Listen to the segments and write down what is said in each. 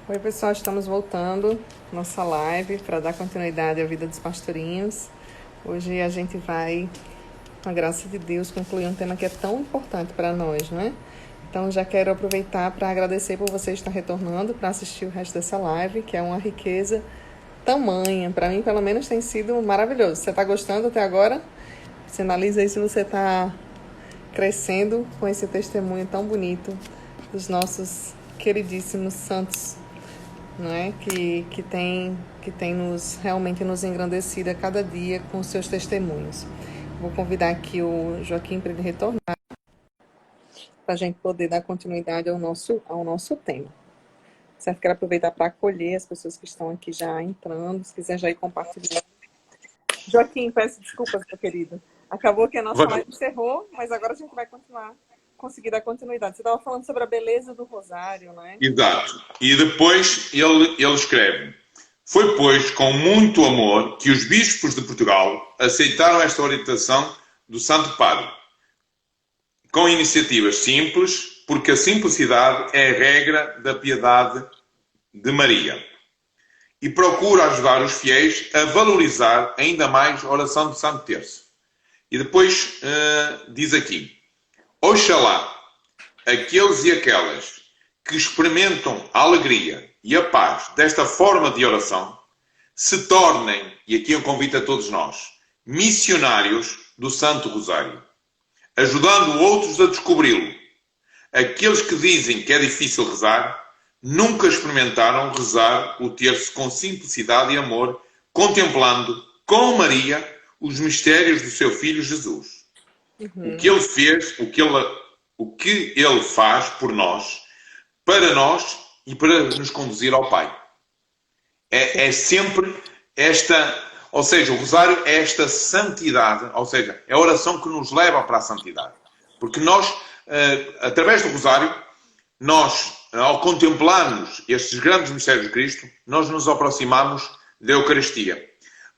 Oi, pessoal, estamos voltando nossa live para dar continuidade à vida dos pastorinhos. Hoje a gente vai, com a graça de Deus, concluir um tema que é tão importante para nós, né? Então já quero aproveitar para agradecer por você estar retornando para assistir o resto dessa live, que é uma riqueza tamanha. Para mim, pelo menos, tem sido maravilhoso. Você está gostando até agora? Sinaliza aí se você está crescendo com esse testemunho tão bonito dos nossos queridíssimos santos, não é? Que tem realmente nos engrandecido a cada dia com seus testemunhos. Vou convidar aqui o Joaquim para ele retornar, para a gente poder dar continuidade ao nosso tema. Certo? Quero aproveitar para acolher as pessoas que estão aqui já entrando, se quiser já ir compartilhando. Joaquim, peço desculpas, meu querido. Acabou que a nossa live encerrou, mas agora a gente vai conseguir dar continuidade. Você estava falando sobre a beleza do rosário, não é? Exato. E depois ele escreve: Foi, pois, com muito amor que os bispos de Portugal aceitaram esta orientação do Santo Padre, com iniciativas simples, porque a simplicidade é a regra da piedade de Maria. E procura ajudar os fiéis a valorizar ainda mais a oração do Santo Terço. E depois diz aqui: Oxalá aqueles e aquelas que experimentam a alegria e a paz desta forma de oração se tornem, e aqui eu convido a todos nós, missionários do Santo Rosário, ajudando outros a descobri-lo. Aqueles que dizem que é difícil rezar, nunca experimentaram rezar o terço com simplicidade e amor, contemplando com Maria os mistérios do seu Filho Jesus. O que ele fez, o que ele faz por nós, para nós e para nos conduzir ao Pai. É sempre esta, ou seja, o rosário é esta santidade, ou seja, é a oração que nos leva para a santidade. Porque nós, através do rosário, nós, ao contemplarmos estes grandes mistérios de Cristo, nós nos aproximamos da Eucaristia.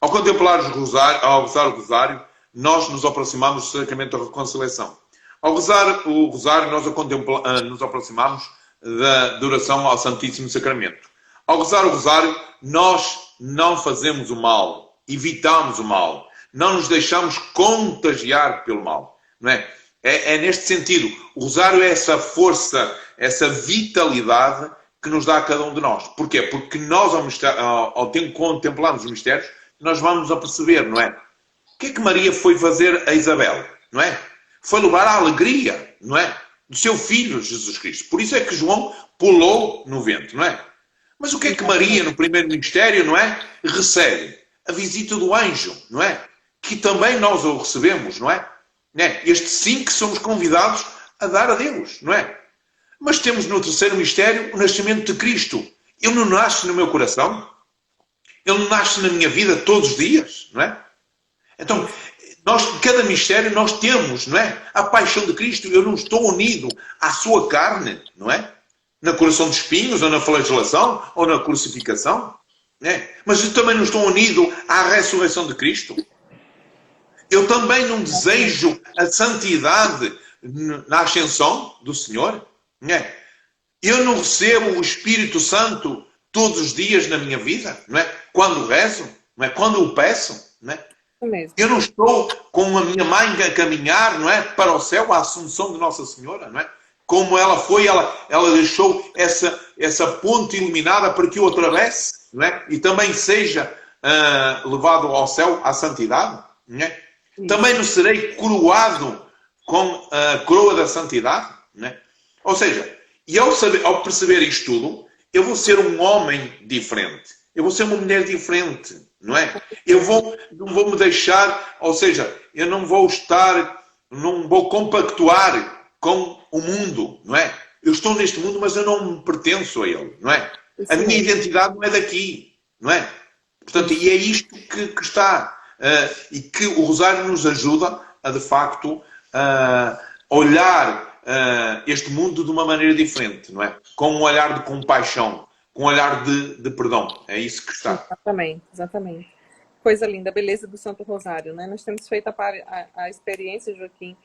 Ao contemplar ao rezar o rosário, nós nos aproximamos do sacramento da reconciliação. Ao rezar o rosário, nós nos aproximamos da oração ao Santíssimo Sacramento. Ao rezar o rosário, nós não fazemos o mal, evitamos o mal, não nos deixamos contagiar pelo mal. Não é? É neste sentido. O rosário é essa força, essa vitalidade que nos dá a cada um de nós. Porquê? Porque nós, ao contemplarmos os mistérios, nós vamos a perceber, não é? O que é que Maria foi fazer a Isabel, não é? Foi levar a alegria, não é? Do seu filho, Jesus Cristo. Por isso é que João pulou no vento, não é? Mas o que é que Maria, no primeiro ministério, não é? Recebe? A visita do anjo, não é? Que também nós o recebemos, não é? Este sim que somos convidados a dar a Deus, não é? Mas temos no terceiro mistério o nascimento de Cristo. Ele não nasce no meu coração? Ele não nasce na minha vida todos os dias, não é? Então, cada mistério nós temos, não é? A paixão de Cristo. Eu não estou unido à sua carne, não é? Na coração de espinhos, ou na flagelação, ou na crucificação. Não é? Mas eu também não estou unido à ressurreição de Cristo. Eu também não desejo a santidade na ascensão do Senhor. Não é? Eu não recebo o Espírito Santo todos os dias na minha vida, não é? Quando rezo, não é? Quando o peço, não é? Eu não estou com a minha mãe a caminhar, não é? Para o céu, a Assunção de Nossa Senhora, não é? Como ela foi, ela deixou essa ponte iluminada para que eu atravesse, não é? E também seja levado ao céu à santidade, não é? Também não serei coroado com a coroa da santidade, não é? Ou seja, e ao perceber isto tudo, eu vou ser um homem diferente. Eu vou ser uma mulher diferente, não é? Não vou me deixar, ou seja, eu não vou compactuar com o mundo, não é? Eu estou neste mundo, mas eu não pertenço a ele, não é? A minha identidade não é daqui, não é? Portanto, e é isto que está. E que o Rosário nos ajuda a, de facto, olhar este mundo de uma maneira diferente, não é? Com um olhar de compaixão, com um olhar de perdão. É isso que está. Exatamente. Coisa linda, a beleza do Santo Rosário, né? Nós temos feito a experiência, Joaquim,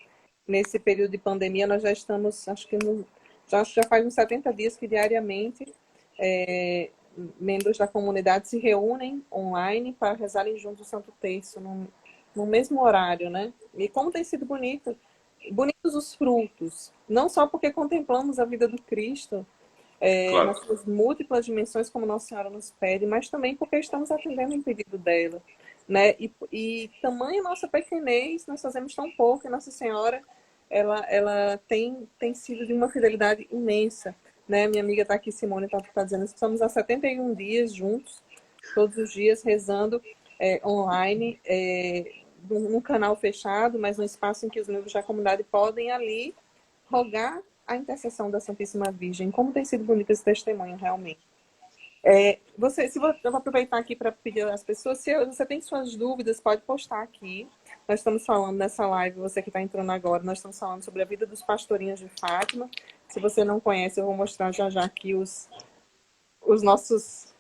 nesse período de pandemia, nós já estamos, acho que já faz uns 70 dias que diariamente membros da comunidade se reúnem online para rezarem juntos o Santo Terço, no mesmo horário, né? E como tem sido bonitos os frutos, não só porque contemplamos a vida do Cristo, Claro. nas suas múltiplas dimensões, como Nossa Senhora nos pede, mas também porque estamos atendendo um pedido dela, né? E tamanha nossa pequenez, nós fazemos tão pouco, e Nossa Senhora, ela tem sido de uma fidelidade imensa, né? Minha amiga está aqui, Simone, está dizendo que estamos há 71 dias juntos, todos os dias rezando online, num canal fechado, mas num espaço em que os membros da comunidade podem ali rogar a intercessão da Santíssima Virgem. Como tem sido bonito esse testemunho, realmente. Eu vou aproveitar aqui para pedir às pessoas, se você tem suas dúvidas, pode postar aqui. Nós estamos falando nessa live, você que está entrando agora, nós estamos falando sobre a vida dos pastorinhos de Fátima. Se você não conhece, eu vou mostrar já aqui os nossos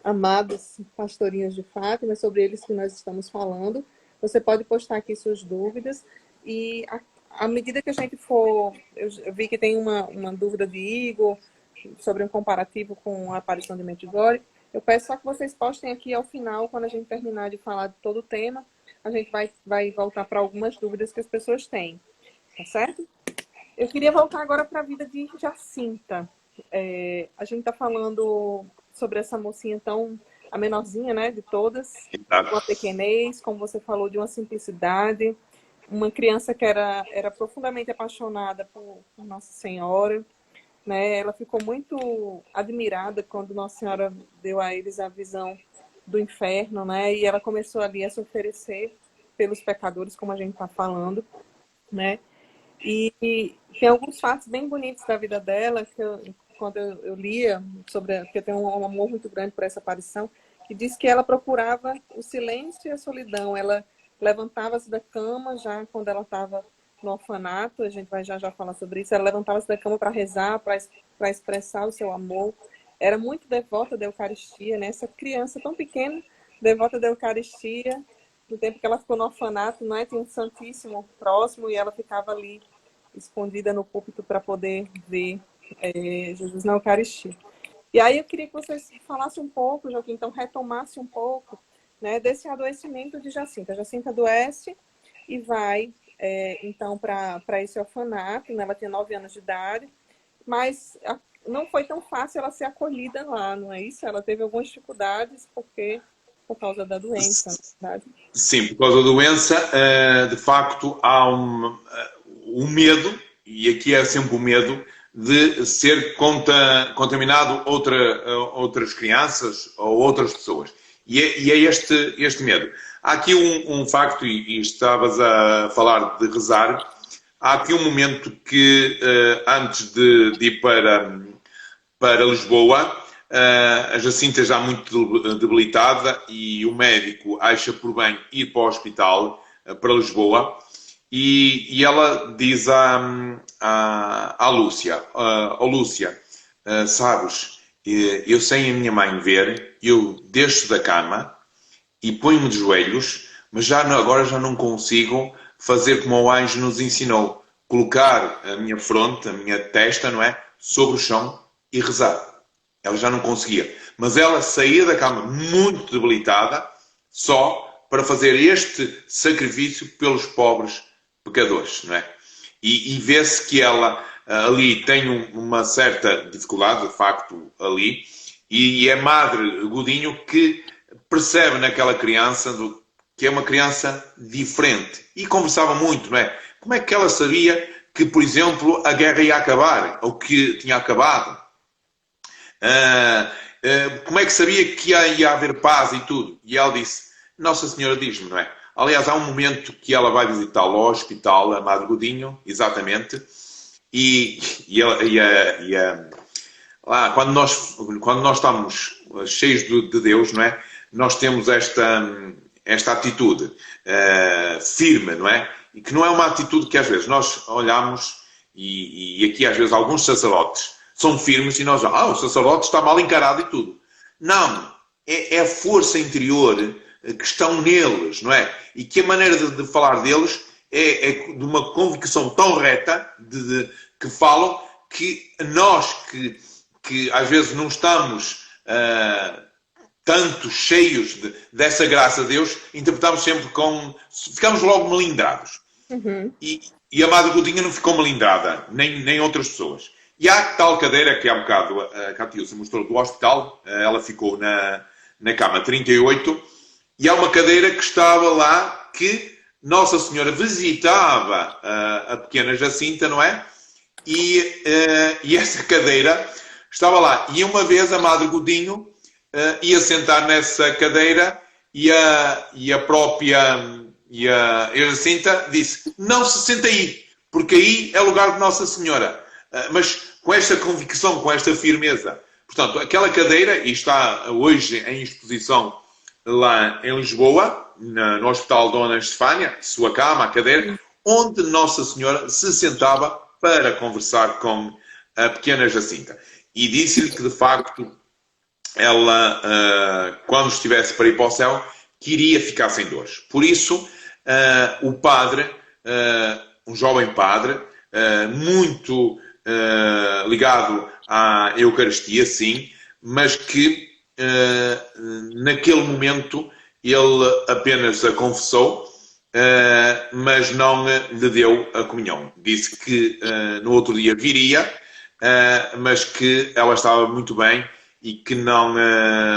amados pastorinhos de Fátima, sobre eles que nós estamos falando. Você pode postar aqui suas dúvidas e à medida que a gente for... Eu vi que tem uma dúvida de Igor sobre um comparativo com a aparição de Medjugorje. Eu peço só que vocês postem aqui ao final, quando a gente terminar de falar de todo o tema, a gente vai voltar para algumas dúvidas que as pessoas têm. Tá certo? Eu queria voltar agora para a vida de Jacinta. A gente está falando sobre essa mocinha a menorzinha, né, de todas, uma pequenez, como você falou, de uma simplicidade, uma criança que era profundamente apaixonada por Nossa Senhora, né? Ela ficou muito admirada quando Nossa Senhora deu a eles a visão do inferno, né? E ela começou ali a se oferecer pelos pecadores, como a gente está falando, né? E tem alguns fatos bem bonitos da vida dela, que quando eu lia sobre, porque eu tenho um amor muito grande por essa aparição, que diz que ela procurava o silêncio e a solidão. Ela levantava-se da cama já quando ela estava no orfanato, a gente vai já falar sobre isso. Ela levantava-se da cama para rezar, para expressar o seu amor. Era muito devota da Eucaristia, né? Essa criança tão pequena, devota da Eucaristia, no tempo que ela ficou no orfanato, não é? Tinha um Santíssimo próximo e ela ficava ali escondida no púlpito para poder ver Jesus na Eucaristia. E aí eu queria que vocês falassem um pouco, Joaquim, então retomasse um pouco, né, desse adoecimento de Jacinta. Jacinta adoece e vai, então, para esse orfanato, né? Ela tinha 9 anos de idade, mas não foi tão fácil ela ser acolhida lá, não é isso? Ela teve algumas dificuldades por causa da doença, na verdade. Sim, por causa da doença, de facto, há um medo, e aqui é sempre o medo, de ser contaminado outras crianças ou outras pessoas. E é este medo. Há aqui um facto, e estavas a falar de rezar, há aqui um momento que, antes de ir para Lisboa, a Jacinta já muito debilitada e o médico acha por bem ir para o hospital, para Lisboa, e ela diz à Lúcia, Lúcia, sabes, eu sem a minha mãe ver, eu desço da cama e ponho-me de joelhos, mas agora já não consigo fazer como o anjo nos ensinou, colocar a minha fronte, a minha testa, não é, sobre o chão e rezar. Ela já não conseguia. Mas ela saía da cama muito debilitada, só para fazer este sacrifício pelos pobres pecadores, não é? E vê-se que ela ali tem uma certa dificuldade, de facto, ali, e é Madre Godinho que percebe naquela criança que é uma criança diferente. E conversava muito, não é? Como é que ela sabia que, por exemplo, a guerra ia acabar, ou que tinha acabado? Como é que sabia que ia haver paz e tudo? E ela disse, Nossa Senhora diz-me, não é? Aliás, há um momento que ela vai visitá-lo ao hospital, a Madre Godinho, exatamente, lá, quando nós estamos cheios de Deus, não é? Nós temos esta atitude firme, não é? E que não é uma atitude que às vezes nós olhamos, e aqui às vezes alguns sacerdotes são firmes e nós o sacerdote está mal encarado e tudo. Não, é a força interior que estão neles, não é? E que a maneira de falar deles é de uma convicção tão reta que falam que nós que às vezes não estamos tanto cheios dessa graça de Deus, interpretamos sempre ficamos logo melindrados. E a Madre Godinha não ficou melindrada, nem outras pessoas. E há tal cadeira que há um bocado a Catilce mostrou do hospital, ela ficou na cama 38, e há uma cadeira que estava lá que Nossa Senhora visitava a pequena Jacinta, não é? E essa cadeira estava lá. E uma vez a Madre Godinho ia sentar nessa cadeira e a própria Jacinta disse: não se senta aí, porque aí é lugar de Nossa Senhora. Mas com esta convicção, com esta firmeza. Portanto, aquela cadeira, e está hoje em exposição lá em Lisboa, no Hospital Dona Estefânia, sua cama, a cadeira, onde Nossa Senhora se sentava para conversar com a pequena Jacinta. E disse-lhe que, de facto, ela, quando estivesse para ir para o céu, queria ficar sem dores. Por isso, o padre, um jovem padre, muito ligado à Eucaristia, sim, mas que naquele momento ele apenas a confessou, mas não lhe deu a comunhão. Disse que no outro dia viria, mas que ela estava muito bem e que não,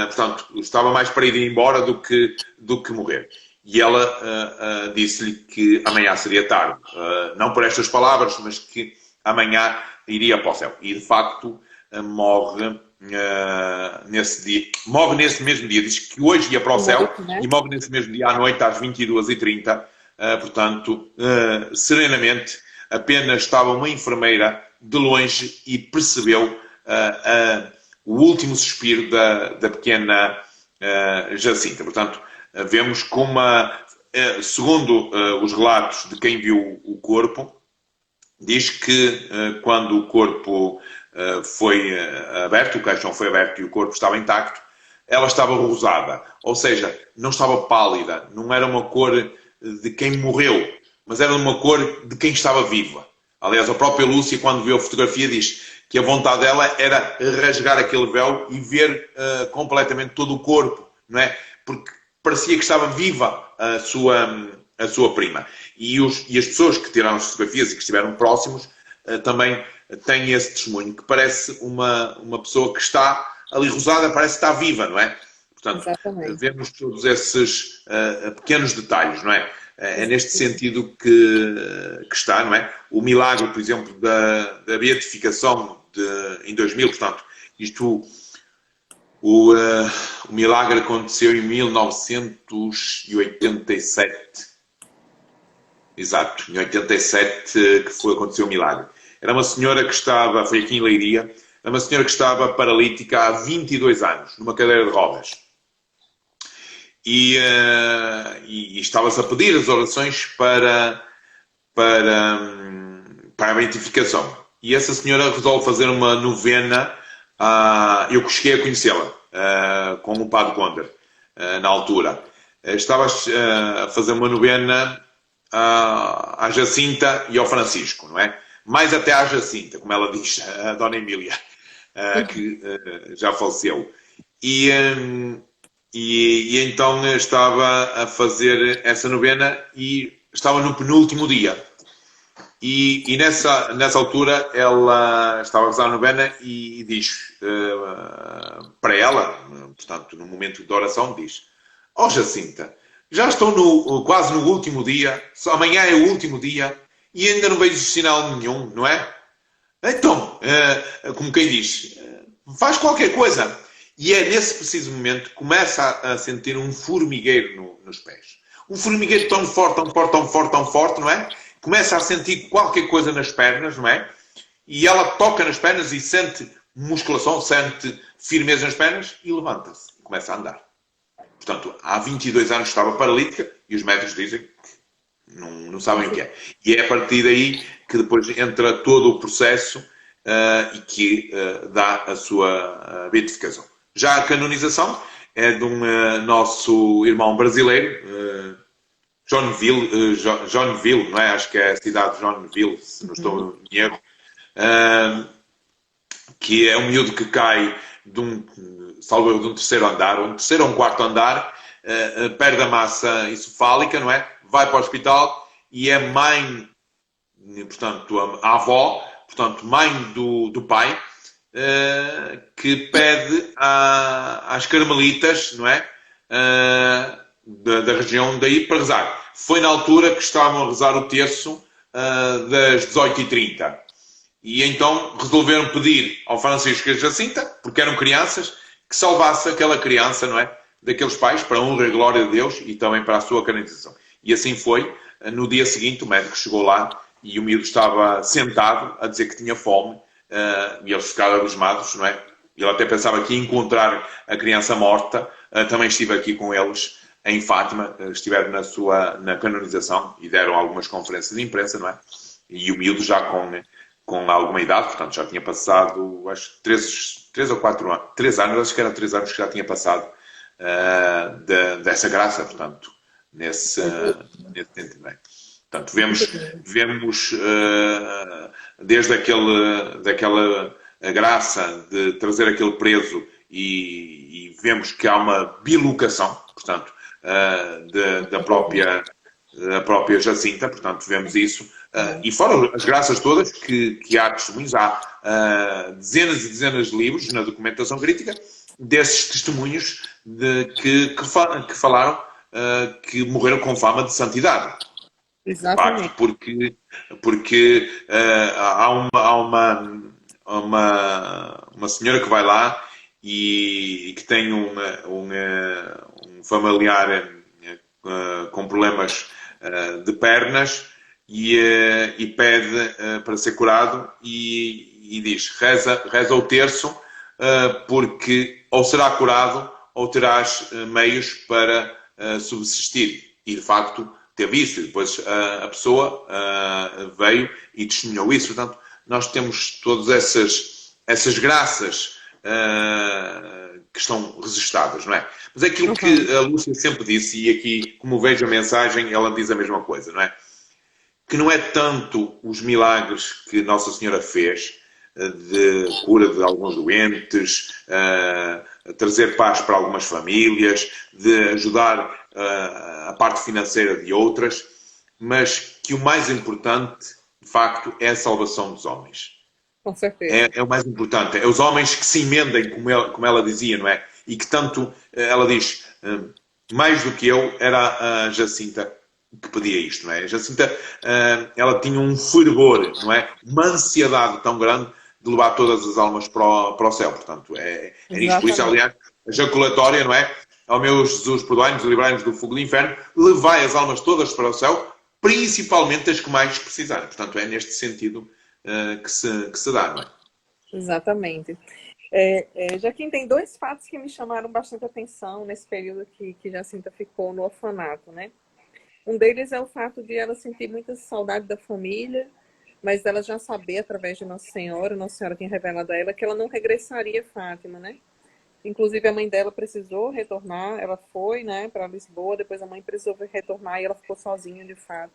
portanto, estava mais para ir embora do que morrer. E ela disse-lhe que amanhã seria tarde. Não por estas palavras, mas que amanhã iria para o céu. E, de facto, morre nesse dia. Morre nesse mesmo dia. Diz que hoje ia para o céu e morre nesse mesmo dia, à noite, às 22h30. Portanto, serenamente, apenas estava uma enfermeira de longe e percebeu o último suspiro da pequena Jacinta. Portanto, vemos como, segundo os relatos de quem viu o corpo, diz que quando o corpo foi aberto, o caixão foi aberto e o corpo estava intacto, ela estava rosada. Ou seja, não estava pálida, não era uma cor de quem morreu, mas era uma cor de quem estava viva. Aliás, a própria Lúcia, quando viu a fotografia, diz que a vontade dela era rasgar aquele véu e ver completamente todo o corpo, não é? Porque parecia que estava viva a sua prima. E as pessoas que tiraram as fotografias e que estiveram próximos também têm esse testemunho, que parece uma pessoa que está ali rosada, parece que está viva, não é? Portanto, vemos todos esses pequenos detalhes, não é? É neste sentido que está, não é? O milagre, por exemplo, da beatificação em 2000, portanto, o milagre aconteceu em 1987. Exato, em 87 que aconteceu o milagre. Era uma senhora que estava, foi aqui em Leiria, era uma senhora que estava paralítica há 22 anos, numa cadeira de rodas. E estava-se a pedir as orações para a beatificação. E essa senhora resolve fazer uma novena. Eu cheguei a conhecê-la com o Padre Conder, na altura. Estava a fazer uma novena à Jacinta e ao Francisco, não é? Mais até à Jacinta, como ela diz, a Dona Emília, que já faleceu. E então estava a fazer essa novena e estava no penúltimo dia. E nessa altura ela estava a rezar a novena e diz para ela, portanto, no momento de oração, diz: ó Jacinta, já estou quase no último dia, só amanhã é o último dia e ainda não vejo sinal nenhum, não é? Então, como quem diz, faz qualquer coisa. E é nesse preciso momento que começa a sentir um formigueiro nos pés. Um formigueiro tão forte, tão forte, tão forte, tão forte, não é? Começa a sentir qualquer coisa nas pernas, não é? E ela toca nas pernas e sente musculação, sente firmeza nas pernas e levanta-se e começa a andar. Portanto, há 22 anos estava paralítica e os médicos dizem que não sabem o que é. E é a partir daí que depois entra todo o processo e que dá a sua beatificação. Já a canonização é de um nosso irmão brasileiro, Joinville, não é? Acho que é a cidade de Joinville, se não estou em erro, que é um miúdo que cai de salvo erro, de um terceiro andar, ou um terceiro ou um quarto andar, perde a massa encefálica, não é? Vai para o hospital e é mãe, portanto, a avó, portanto, mãe do pai, que pede às carmelitas, não é? Da região daí para rezar. Foi na altura que estavam a rezar o terço das 18h30. E então resolveram pedir ao Francisco e a Jacinta, porque eram crianças, que salvasse aquela criança, não é? Daqueles pais, para a honra e glória de Deus e também para a sua canonização. E assim foi. No dia seguinte, o médico chegou lá e o miúdo estava sentado a dizer que tinha fome, e eles ficaram abismados, não é? Ele até pensava que ia encontrar a criança morta. Também estive aqui com eles em Fátima, estiveram na canonização e deram algumas conferências de imprensa, não é? E o miúdo já com alguma idade, portanto já tinha passado, acho que 3 ou 4 anos, 3 anos, acho que era 3 anos que já tinha passado dessa graça, portanto, nesse sentido. Bem. Portanto, vemos desde daquela graça de trazer aquele preso e vemos que há uma bilocação, portanto, da própria Jacinta, portanto, vemos isso. E fora as graças todas que há testemunhos, há dezenas e dezenas de livros na documentação crítica desses testemunhos que falaram que morreram com fama de santidade. Exatamente. Porque há uma senhora que vai lá e que tem um familiar com problemas de pernas e pede para ser curado e diz, reza o terço, porque ou será curado ou terás meios para subsistir. E de facto teve isso, e depois a pessoa veio e testemunhou isso. Portanto, nós temos todas essas graças que estão registadas, não é? Mas é aquilo que a Lúcia sempre disse, e aqui, como vejo a mensagem, ela diz a mesma coisa, não é? Que não é tanto os milagres que Nossa Senhora fez, de cura de alguns doentes, trazer paz para algumas famílias, de ajudar a parte financeira de outras, mas que o mais importante, de facto, é a salvação dos homens. Com certeza. É o mais importante. É os homens que se emendem, como ela dizia, não é? E que tanto, ela diz, mais do que eu, era a Jacinta que pedia isto, não é? A Jacinta, ela tinha um fervor, não é? Uma ansiedade tão grande de levar todas as almas para o céu. Portanto, é nisto. Por isso, aliás, a jaculatória, não é? Ao meu Jesus, perdoai-nos e livrai-nos do fogo do inferno, levai as almas todas para o céu, principalmente as que mais precisarem. Portanto, é neste sentido que se dá, não é? Exatamente. Joaquim, tem 2 fatos que me chamaram bastante atenção nesse período que Jacinta ficou no orfanato, né? Um deles é o fato de ela sentir muita saudade da família, mas ela já saber, através de Nossa Senhora tinha revelado a ela que ela não regressaria a Fátima, né? Inclusive a mãe dela precisou retornar, ela foi, né, para Lisboa, depois a mãe precisou retornar e ela ficou sozinha de fato.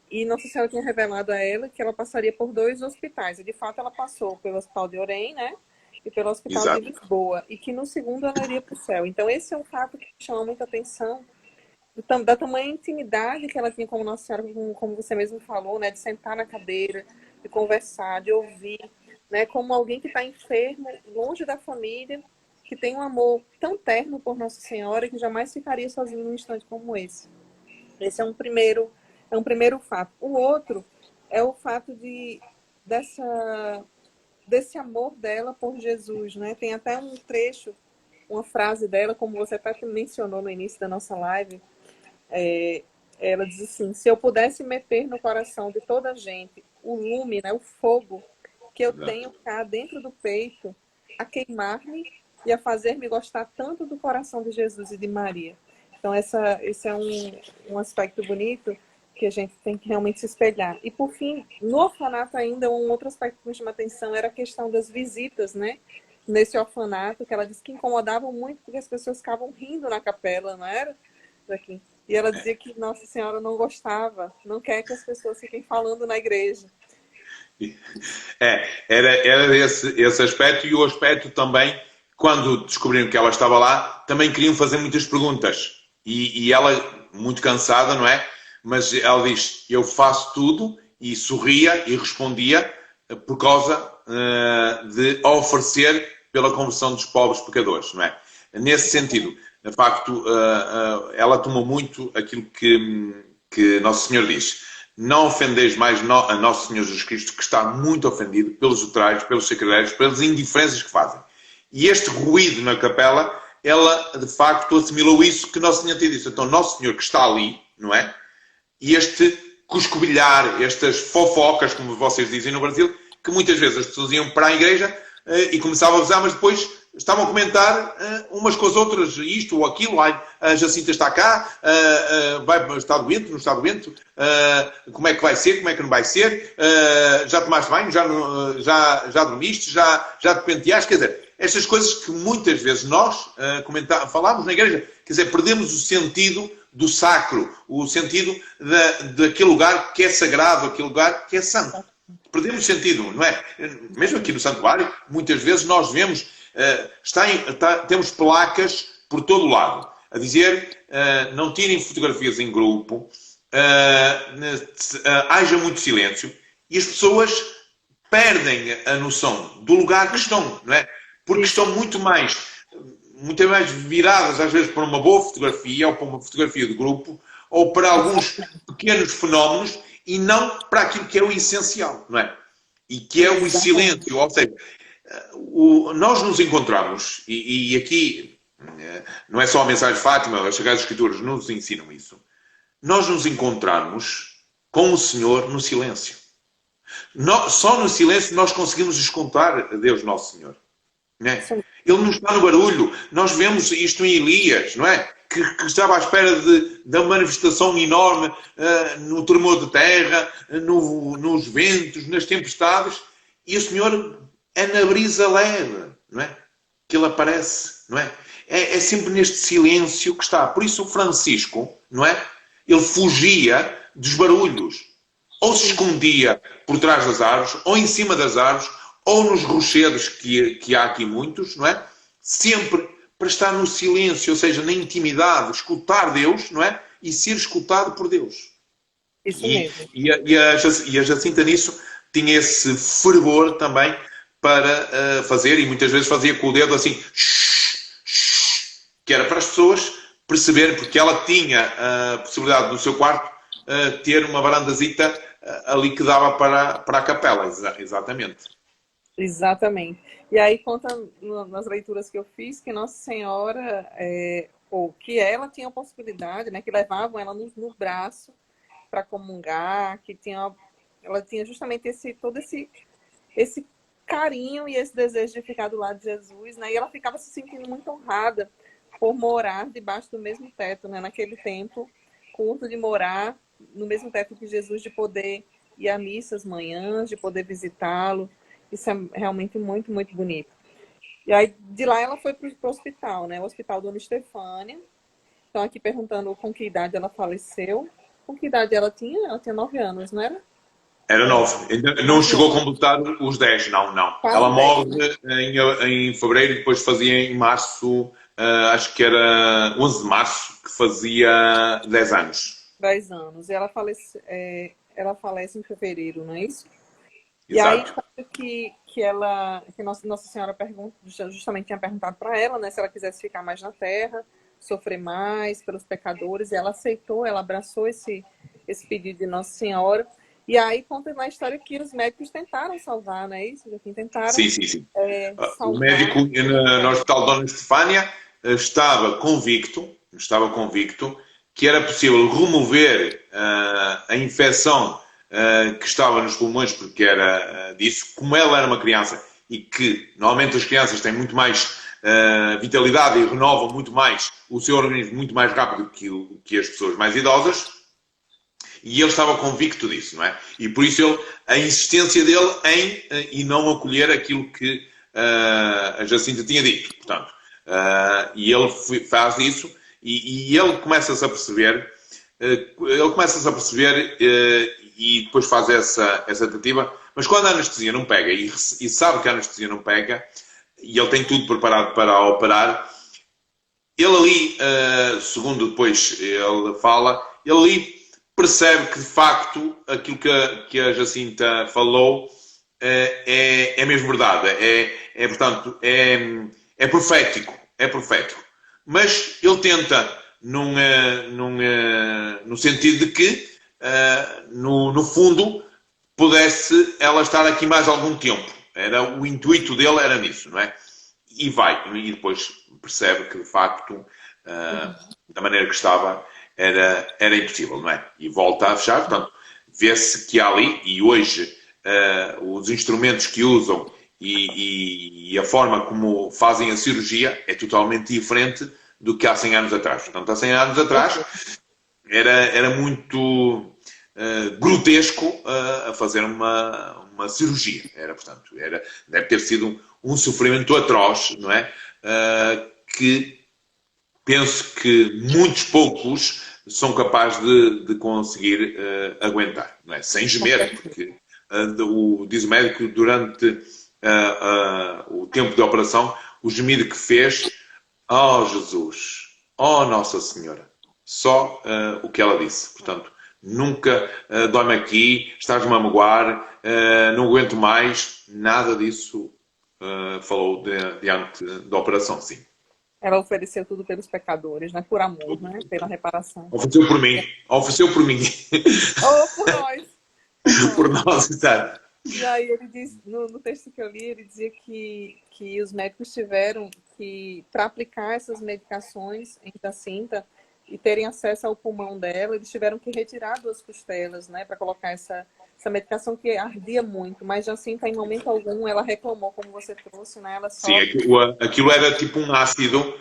E Nossa Senhora tinha revelado a ela que ela passaria por 2 hospitais, e de fato ela passou pelo Hospital de Orem, né, e pelo Hospital Exato. de Lisboa, e que no segundo ela iria para o céu. Então esse é um fato que chama muita atenção, da tamanha intimidade que ela tinha com Nossa Senhora, como você mesmo falou, né, de sentar na cadeira, de conversar, de ouvir, né, como alguém que está enfermo, longe da família, que tem um amor tão terno por Nossa Senhora que jamais ficaria sozinho num instante como esse. Esse é um primeiro fato. O outro é o fato desse amor dela por Jesus, né? Tem até um trecho, uma frase dela, como você até mencionou no início da nossa live, ela diz assim, se eu pudesse meter no coração de toda a gente o lume, né, o fogo que eu tenho cá dentro do peito, a queimar-me e a fazer-me gostar tanto do coração de Jesus e de Maria. Então esse é um aspecto bonito que a gente tem que realmente se espelhar. E por fim, no orfanato ainda, um outro aspecto que me chama a atenção era a questão das visitas, né? Nesse orfanato, que ela disse que incomodavam muito porque as pessoas ficavam rindo na capela, não era, Joaquim? E ela dizia que Nossa Senhora não gostava, não quer que as pessoas fiquem falando na igreja. Era esse aspecto, e o aspecto também, quando descobriram que ela estava lá, também queriam fazer muitas perguntas. E ela, muito cansada, não é? Mas ela diz, eu faço tudo, e sorria e respondia por causa de oferecer pela conversão dos pobres pecadores, não é? Nesse sentido, de facto, ela tomou muito aquilo que Nosso Senhor diz. Não ofendeis mais a Nosso Senhor Jesus Cristo, que está muito ofendido pelos outrais, pelos sacrilégos, pelas indiferenças que fazem. E este ruído na capela, ela, de facto, assimilou isso que Nosso Senhor tinha dito. Então, Nosso Senhor que está ali, não é? E este cuscobilhar, estas fofocas, como vocês dizem no Brasil, que muitas vezes as pessoas iam para a igreja e começavam a avisar, mas depois estavam a comentar umas com as outras, isto ou aquilo, a Jacinta está cá, está doente, não está doente, como é que vai ser, como é que não vai ser, já tomaste banho, já dormiste, já te penteaste, quer dizer, estas coisas que muitas vezes nós falamos na igreja, quer dizer, perdemos o sentido do sacro, o sentido daquele lugar que é sagrado, aquele lugar que é santo. Perdemos sentido, não é? Mesmo aqui no santuário, muitas vezes nós vemos, temos placas por todo o lado, a dizer, não tirem fotografias em grupo, haja muito silêncio, e as pessoas perdem a noção do lugar que estão, não é? Porque estão muito mais viradas, às vezes, para uma boa fotografia, ou para uma fotografia de grupo, ou para alguns pequenos fenómenos, e não para aquilo que é o essencial, não é? E que é o silêncio. Ou seja, nós nos encontramos, e aqui não é só a mensagem de Fátima, as Sagradas Escrituras nos ensinam isso. Nós nos encontramos com o Senhor no silêncio. Só no silêncio nós conseguimos escutar a Deus Nosso Senhor. Não é? Ele não está no barulho. Nós vemos isto em Elias, não é? Que estava à espera da manifestação enorme no tremor de terra, nos ventos, nas tempestades, e o Senhor é na brisa leve, não é? Que ele aparece, não é? É sempre neste silêncio que está. Por isso o Francisco, não é? Ele fugia dos barulhos. Ou se escondia por trás das árvores, ou em cima das árvores, ou nos rochedos, que há aqui muitos, não é? Sempre para estar no silêncio, ou seja, na intimidade, escutar Deus, não é? E ser escutado por Deus. Isso mesmo. E a Jacinta nisso tinha esse fervor também para fazer, e muitas vezes fazia com o dedo assim, que era para as pessoas perceberem, porque ela tinha a possibilidade no seu quarto ter uma varandazita ali que dava para a capela, exatamente. Exatamente. E aí conta nas leituras que eu fiz que Nossa Senhora, ou que ela tinha a possibilidade, né, que levavam ela no braço para comungar, que ela tinha justamente todo esse carinho e esse desejo de ficar do lado de Jesus, né? E ela ficava se sentindo muito honrada por morar debaixo do mesmo teto, né? Naquele tempo curto de morar no mesmo teto que Jesus, de poder ir à missa às manhãs, de poder visitá-lo. Isso é realmente muito, muito bonito. E aí, de lá, ela foi para o hospital, né? O Hospital Dona Estefânia. Estão aqui perguntando com que idade ela faleceu. Com que idade ela tinha? Ela tinha 9 anos, não era? Era 9. Ainda não chegou a completar os 10, não. Quase Ela 10. morre em fevereiro e depois fazia em março, acho que era 11 de março, que fazia 10 anos. 10 anos. E ela falece em fevereiro, não é isso? Exato. E aí, que Nossa Senhora justamente tinha perguntado para ela, né, se ela quisesse ficar mais na terra, sofrer mais pelos pecadores, e ela aceitou, ela abraçou esse pedido de Nossa Senhora. E aí conta na história que os médicos tentaram salvar, não é isso? Tentaram. Sim. Salvar. O médico no Hospital Dona Estefânia estava convicto que era possível remover a infecção que estava nos pulmões, porque era disso. Como ela era uma criança e que normalmente as crianças têm muito mais vitalidade e renovam muito mais o seu organismo muito mais rápido que as pessoas mais idosas, e ele estava convicto disso, não é? E por isso a insistência dele em não acolher aquilo que a Jacinta tinha dito, portanto. E ele faz isso, e ele começa-se a perceber, e depois faz essa tentativa, mas quando a anestesia não pega e sabe que a anestesia não pega, e ele tem tudo preparado para operar, ele ali, segundo depois ele fala, ele ali percebe que de facto aquilo que a Jacinta falou é mesmo verdade, portanto, é profético, é profético. Mas ele tenta no sentido de que, no fundo, pudesse ela estar aqui mais algum tempo. O intuito dele era nisso, não é? E depois percebe que, de facto, da maneira que estava, era impossível, não é? E volta a fechar, portanto, vê-se que há ali, e hoje, os instrumentos que usam e a forma como fazem a cirurgia é totalmente diferente do que há 100 anos atrás. Portanto, há 100 anos atrás era muito grotesco a fazer uma cirurgia. Deve ter sido um sofrimento atroz, não é? Que penso que muitos poucos são capazes de conseguir aguentar, não é? Sem gemer, porque diz o médico, durante o tempo de operação, o gemido que fez, oh Jesus, oh Nossa Senhora, só o que ela disse. Portanto, nunca dói-me aqui, estás-me a magoar, não aguento mais, nada disso falou diante da operação, sim. Ela ofereceu tudo pelos pecadores, né? Por amor, né? Pela reparação. Ofereceu por mim. Ofereceu por mim. Ou por nós. Por nós, exato. E aí ele diz, no texto que eu li, ele dizia que os médicos tiveram que, para aplicar essas medicações em Jacinta e terem acesso ao pulmão dela, eles tiveram que retirar 2 costelas, né? Para colocar essa medicação que ardia muito. Mas Jacinta, em momento algum, ela reclamou, como você trouxe, né? Ela só... Sim, aquilo era tipo um ácido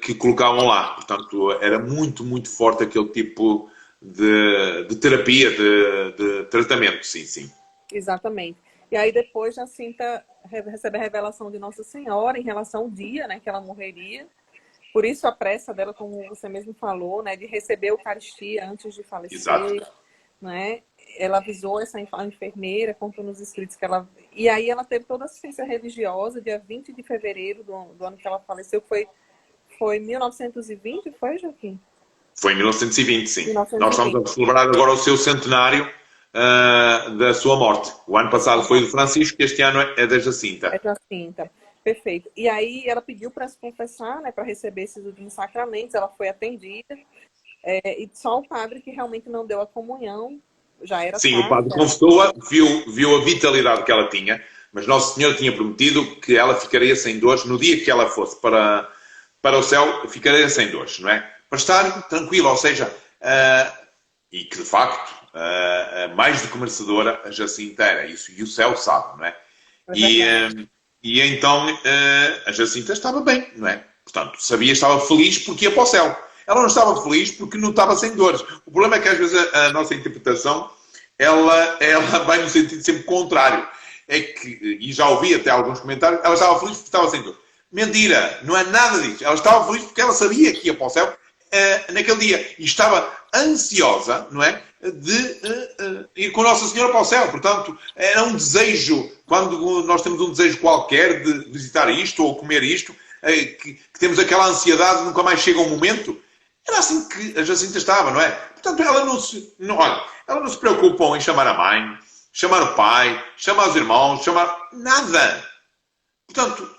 que colocavam lá. Portanto, era muito, muito forte aquele tipo de terapia, de tratamento, sim, sim. Exatamente. E aí depois Jacinta recebe a revelação de Nossa Senhora em relação ao dia, né, que ela morreria. Por isso a pressa dela, como você mesmo falou, né, de receber a Eucaristia antes de falecer. Exato. Né? Ela avisou a enfermeira, contou nos escritos que ela... E aí ela teve toda a assistência religiosa, dia 20 de fevereiro do ano que ela faleceu, foi 1920, foi, Joaquim? Foi em 1920, sim. 1920. Nós estamos a celebrar agora o seu centenário da sua morte. O ano passado foi do Francisco, este ano é da Jacinta. É Jacinta, perfeito. E aí ela pediu para se confessar, né, para receber esses últimos sacramentos, ela foi atendida, e só o padre que realmente não deu a comunhão, já era sim, tarde, o padre confessou-a, viu a vitalidade que ela tinha, mas Nosso Senhor tinha prometido que ela ficaria sem dores no dia que ela fosse para o céu, ficaria sem dores, não é? Para estar tranquila, ou seja, e que de facto, mais do que merecedora, a Jacinta era isso, e o céu sabe, não é? E então a Jacinta estava bem, não é? Portanto, estava feliz porque ia para o céu. Ela não estava feliz porque não estava sem dores. O problema é que às vezes a nossa interpretação ela vai no sentido sempre contrário. É que, e já ouvi até alguns comentários, ela estava feliz porque estava sem dor. Mentira, não é nada disso. Ela estava feliz porque ela sabia que ia para o céu naquele dia. E estava ansiosa, não é? De ir com Nossa Senhora para o céu. Portanto, era um desejo, quando nós temos um desejo qualquer de visitar isto ou comer isto, que temos aquela ansiedade, nunca mais chega um momento. Era assim que a Jacinta estava, não é? Portanto, ela não se preocupou em chamar a mãe, chamar o pai, chamar os irmãos, chamar... Nada. Portanto,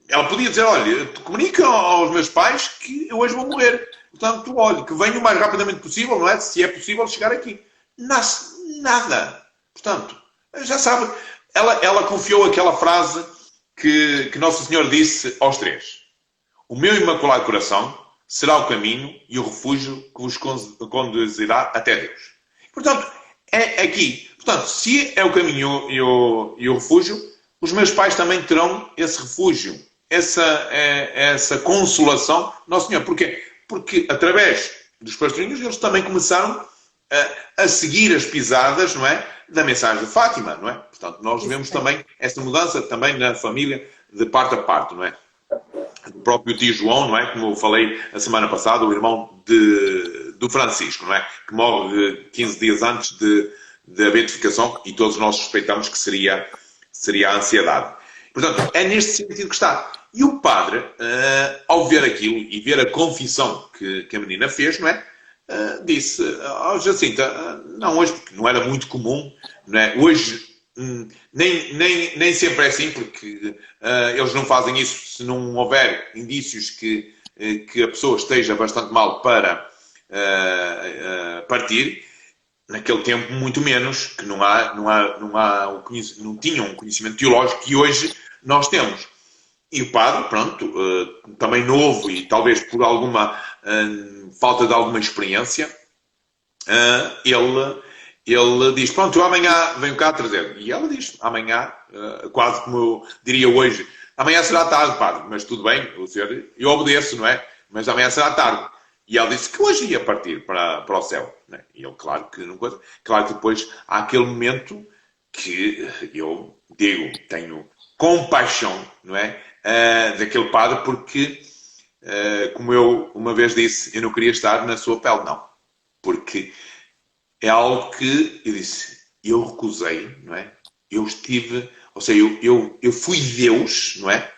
ela podia dizer, olha, comunica aos meus pais que eu hoje vou morrer. Portanto, olha, que venham o mais rapidamente possível, não é? Se é possível chegar aqui. Nada. Portanto, já sabe, ela confiou aquela frase que Nosso Senhor disse aos 3. O meu Imaculado Coração será o caminho e o refúgio que vos conduzirá até Deus. Portanto, é aqui. Portanto, se é o caminho e o refúgio, os meus pais também terão esse refúgio, essa consolação. Nosso Senhor, porquê? Porque através dos pastorinhos eles também começaram a seguir as pisadas, não é? Da mensagem de Fátima, não é? Portanto, nós vemos também essa mudança também na família de parte a parte, não é? O próprio tio João, não é? Como eu falei a semana passada, o irmão de do Francisco, não é? Que morre 15 dias antes da beatificação, e todos nós suspeitamos que seria a ansiedade. Portanto, é neste sentido que está. E o padre, ao ver aquilo e ver a confissão que a menina fez, não é? Disse ao Jacinta, não, hoje, porque não era muito comum, não é? Hoje nem sempre é assim, porque eles não fazem isso se não houver indícios que a pessoa esteja bastante mal para partir. Naquele tempo, muito menos, que não tinham um conhecimento teológico que hoje nós temos. E o padre, pronto, também novo e talvez por alguma falta de alguma experiência, ele diz, pronto, eu amanhã venho cá trazer. E ela diz, amanhã, quase como eu diria hoje, amanhã será tarde, padre, mas tudo bem, o senhor, eu obedeço, não é? Mas amanhã será tarde. E ela disse que hoje ia partir para o céu. Né? E ele, claro que não coisa. Claro que depois há aquele momento que eu digo, tenho compaixão, não é? Daquele padre, porque, como eu uma vez disse, eu não queria estar na sua pele, não. Porque é algo que eu disse, eu recusei, não é? Eu estive, ou seja, eu fui Deus, não é?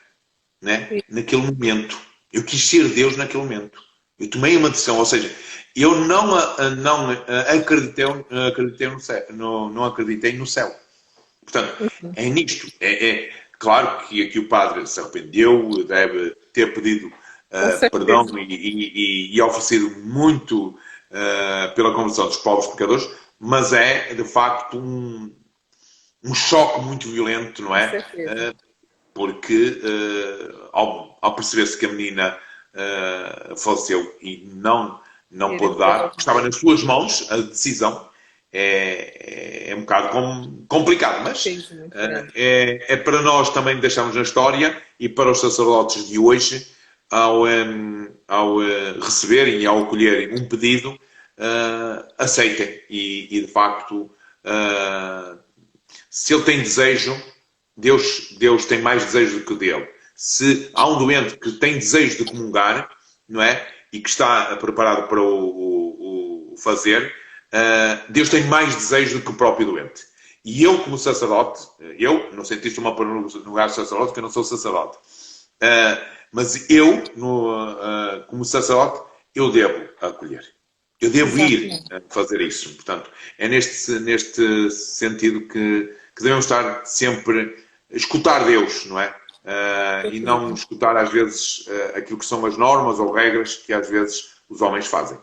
Né? Naquele momento. Eu quis ser Deus naquele momento. Eu tomei uma decisão, ou seja, eu não acreditei no céu, não acreditei no céu. Portanto, é nisto. É claro que aqui o padre se arrependeu, deve ter pedido perdão e oferecido muito pela conversão dos pobres pecadores, mas é, de facto, um choque muito violento, não é? Porque ao perceber-se que a menina faleceu e não pôde dar, estava nas suas mãos a decisão, é um bocado complicado, mas é para nós também deixarmos na história e para os sacerdotes de hoje, ao receberem e ao acolherem um pedido, aceitem e de facto, se ele tem desejo, Deus tem mais desejo do que o dele. Se há um doente que tem desejo de comungar, não é? E que está preparado para o fazer, Deus tem mais desejo do que o próprio doente. E eu, como sacerdote, no sentido de uma no lugar de sacerdote, que eu não sou sacerdote, mas eu, como sacerdote, eu devo acolher. Eu devo ir fazer isso. Portanto, é neste sentido que devemos estar sempre a escutar Deus, não é? E não escutar às vezes aquilo que são as normas ou regras que às vezes os homens fazem.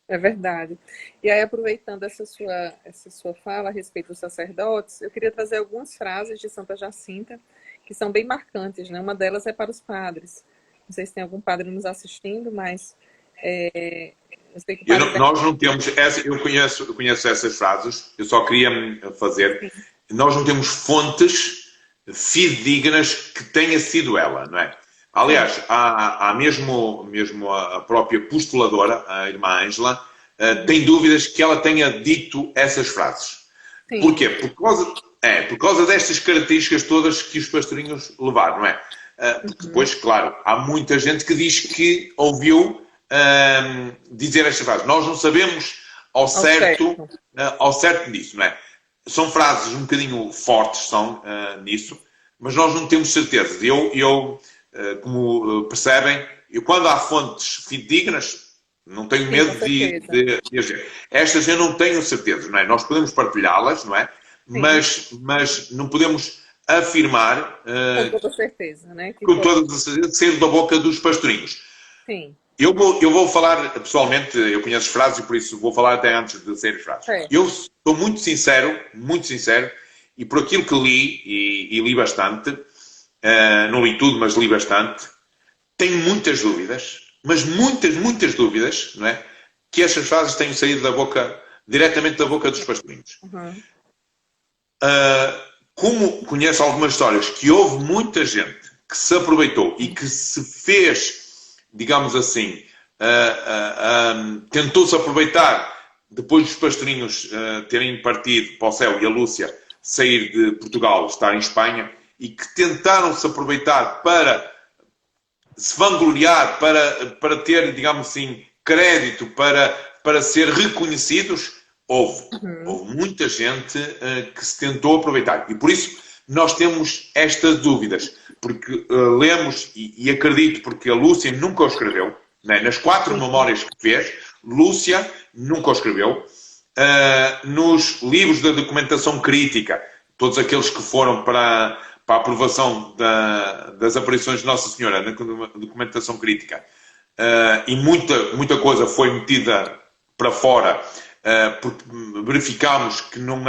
É verdade. E aí, aproveitando essa sua fala a respeito dos sacerdotes, eu queria trazer algumas frases de Santa Jacinta que são bem marcantes, né? Uma delas é para os padres. Não sei se tem algum padre nos assistindo, mas eu sei que nós não temos eu conheço essas frases. Eu só queria fazer. Sim. Nós não temos fontes fidedignas que tenha sido ela, não é? Aliás, há mesmo a própria postuladora, a irmã Ângela, tem dúvidas que ela tenha dito essas frases. Sim. Porquê? Por causa destas características todas que os pastorinhos levaram, não é? Porque depois, claro, há muita gente que diz que ouviu dizer estas frases. Nós não sabemos ao certo disso, não é? São frases um bocadinho fortes, nisso, mas nós não temos certeza. Como percebem, quando há fontes fidedignas, não tenho medo de agir. Estas eu não tenho certeza, não é? Nós podemos partilhá-las, não é? Mas não podemos afirmar com toda certeza, né? Com toda certeza, ser da boca dos pastorinhos. Sim. Eu vou falar, pessoalmente, eu conheço as frases e por isso vou falar até antes de ser frases. Eu estou muito sincero, e por aquilo que li, e li bastante, não li tudo, mas li bastante, tenho muitas dúvidas, mas muitas dúvidas, não é? Que estas frases tenham saído diretamente da boca dos pastorinhos. Como conheço algumas histórias que houve muita gente que se aproveitou e que se fez, digamos assim, tentou-se aproveitar depois dos pastorinhos terem partido para o céu e a Lúcia sair de Portugal, estar em Espanha, e que tentaram se aproveitar para se vangloriar, para ter, digamos assim, crédito, para para ser reconhecidos? Houve. Houve muita gente que se tentou aproveitar. E por isso nós temos estas dúvidas. Porque lemos, e acredito, porque a Lúcia nunca o escreveu, né? Nas 4 memórias que fez, Lúcia nunca o escreveu. Nos livros da documentação crítica, todos aqueles que foram para a aprovação das aparições de Nossa Senhora na documentação crítica, e muita coisa foi metida para fora, porque verificámos que não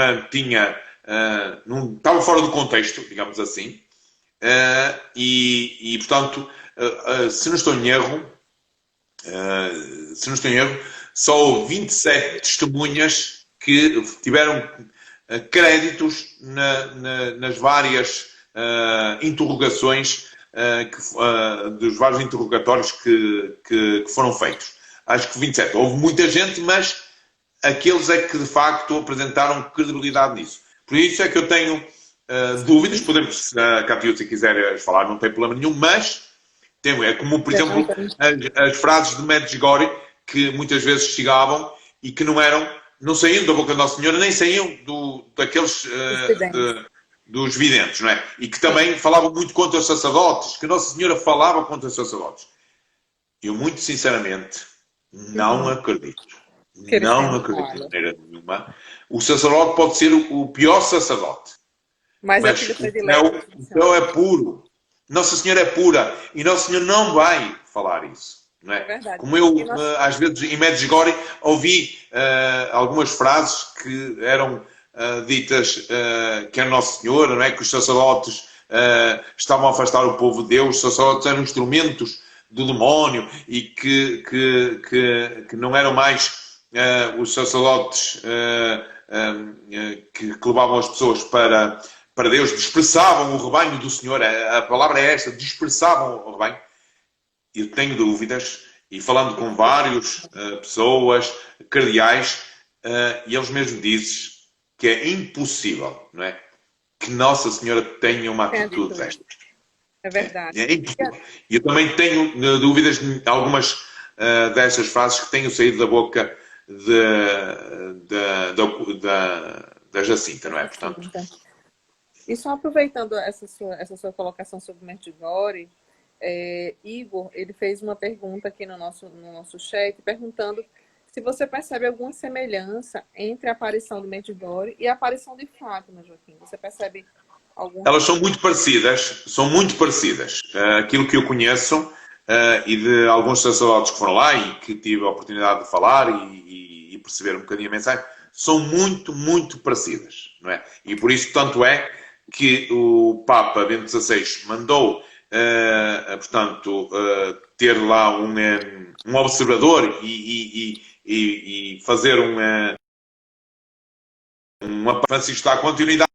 estava fora do contexto, digamos assim, e portanto, se não estou em erro, só houve 27 testemunhas que tiveram créditos nas várias interrogações, dos vários interrogatórios que foram feitos. Acho que 27. Houve muita gente, mas aqueles é que de facto apresentaram credibilidade nisso. Por isso é que eu tenho dúvidas. Podemos, se a Catiúcia quiser falar, não tem problema nenhum, mas é como, por exemplo, as frases de Medjugorje, que muitas vezes chegavam e que não saíam da boca de Nossa Senhora, nem saíam daqueles dos videntes, não é? E que também falavam muito contra os sacerdotes, que Nossa Senhora falava contra os sacerdotes. Eu, muito sinceramente, não acredito. Não acredito de maneira nenhuma. O sacerdote pode ser o pior sacerdote. Mas o céu é puro. Nossa Senhora é pura. E Nossa Senhora não vai falar isso. Não é? Verdade. Como eu, às vezes, em Medjugorje, ouvi algumas frases que eram ditas que é Nossa Senhora, não é? Que os sacerdotes estavam a afastar o povo de Deus, os sacerdotes eram instrumentos do demónio e que não eram mais os sacerdotes que levavam as pessoas para Deus, dispersavam o rebanho do Senhor. A palavra é esta, dispersavam o rebanho. Eu tenho dúvidas, e falando com várias pessoas, cardeais, e eles mesmos dizem que é impossível, não é? Que Nossa Senhora tenha uma atitude destas. É verdade. É impossível. E eu também tenho dúvidas de algumas dessas frases que tenham saído da boca da Jacinta, não é? Portanto... E só aproveitando essa sua colocação sobre Medjugorje, Igor, ele fez uma pergunta aqui no nosso chat, perguntando se você percebe alguma semelhança entre a aparição do Medjugorje e a aparição de Fátima, Joaquim. Você percebe alguma? Elas são muito parecidas. Aquilo que eu conheço e de alguns sacerdotes que foram lá e que tive a oportunidade de falar e perceber um bocadinho a mensagem, são muito parecidas, não é? E por isso, tanto é que o Papa Bento XVI mandou, portanto, ter lá um observador e fazer uma Francisco à continuidade,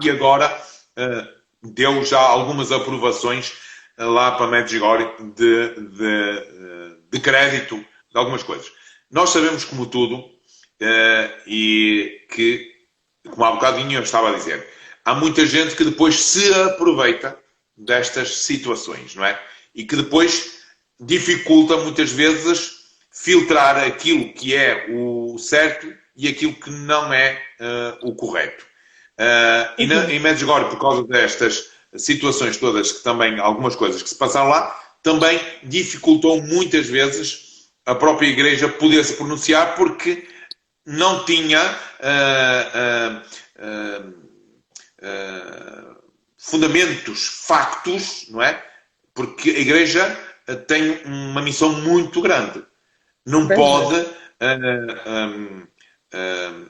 e agora deu já algumas aprovações lá para Medjugorje de crédito de algumas coisas. Nós sabemos, como tudo, e que, como há bocadinho eu estava a dizer, há muita gente que depois se aproveita destas situações, não é? E que depois dificulta muitas vezes filtrar aquilo que é o certo e aquilo que não é o correto. Em Medjugorje, por causa destas situações todas, que também, algumas coisas que se passaram lá, também dificultou muitas vezes a própria Igreja poder se pronunciar, porque não tinha fundamentos, factos, não é? Porque a Igreja tem uma missão muito grande. Não pode,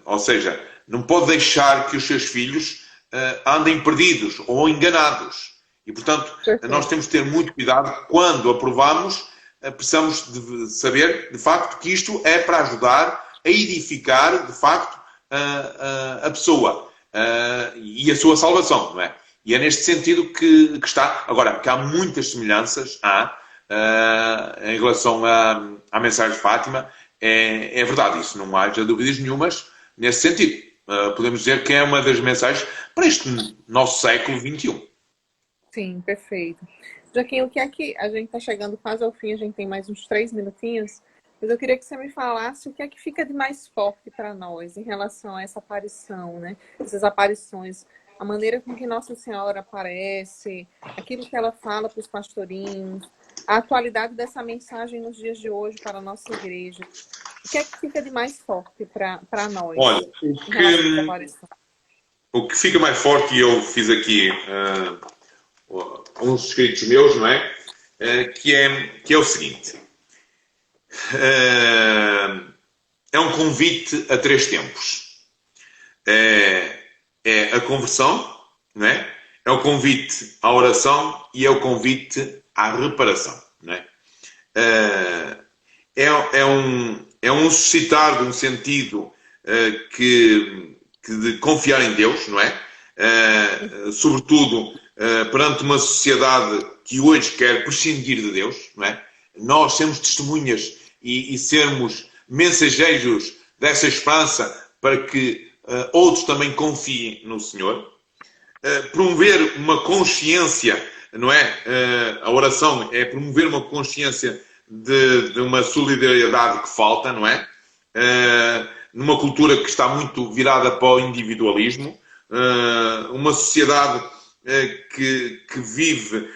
ou seja, não pode deixar que os seus filhos andem perdidos ou enganados. E, portanto, nós temos de ter muito cuidado quando aprovamos. Precisamos de saber, de facto, que isto é para ajudar a edificar, de facto, a pessoa e a sua salvação, não é? E é neste sentido que está. Agora, que há muitas semelhanças em relação à mensagem de Fátima, é verdade, isso não haja dúvidas nenhumas nesse sentido. Podemos dizer que é uma das mensagens para este nosso século XXI. Sim, perfeito. Joaquim, o que é que a gente está chegando quase ao fim, a gente tem mais uns 3 minutinhos, mas eu queria que você me falasse o que é que fica de mais forte para nós em relação a essa aparição, né? Essas aparições, a maneira com que Nossa Senhora aparece, aquilo que ela fala para os pastorinhos, a atualidade dessa mensagem nos dias de hoje para a nossa igreja. O que é que fica de mais forte para Olha, nós em relação a essa aparição? o que fica mais forte, e eu fiz aqui uns escritos meus, não é? Que é o seguinte: é um convite a três tempos. É a conversão, não é? É o convite à oração e é o convite à reparação, não é? É um suscitar de um sentido de confiar em Deus, não é? Sobretudo perante uma sociedade que hoje quer prescindir de Deus, não é? Nós sermos testemunhas e sermos mensageiros dessa esperança para que outros também confiem no Senhor. Promover uma consciência, não é? A oração é promover uma consciência de uma solidariedade que falta, não é? Numa cultura que está muito virada para o individualismo, uma sociedade que vive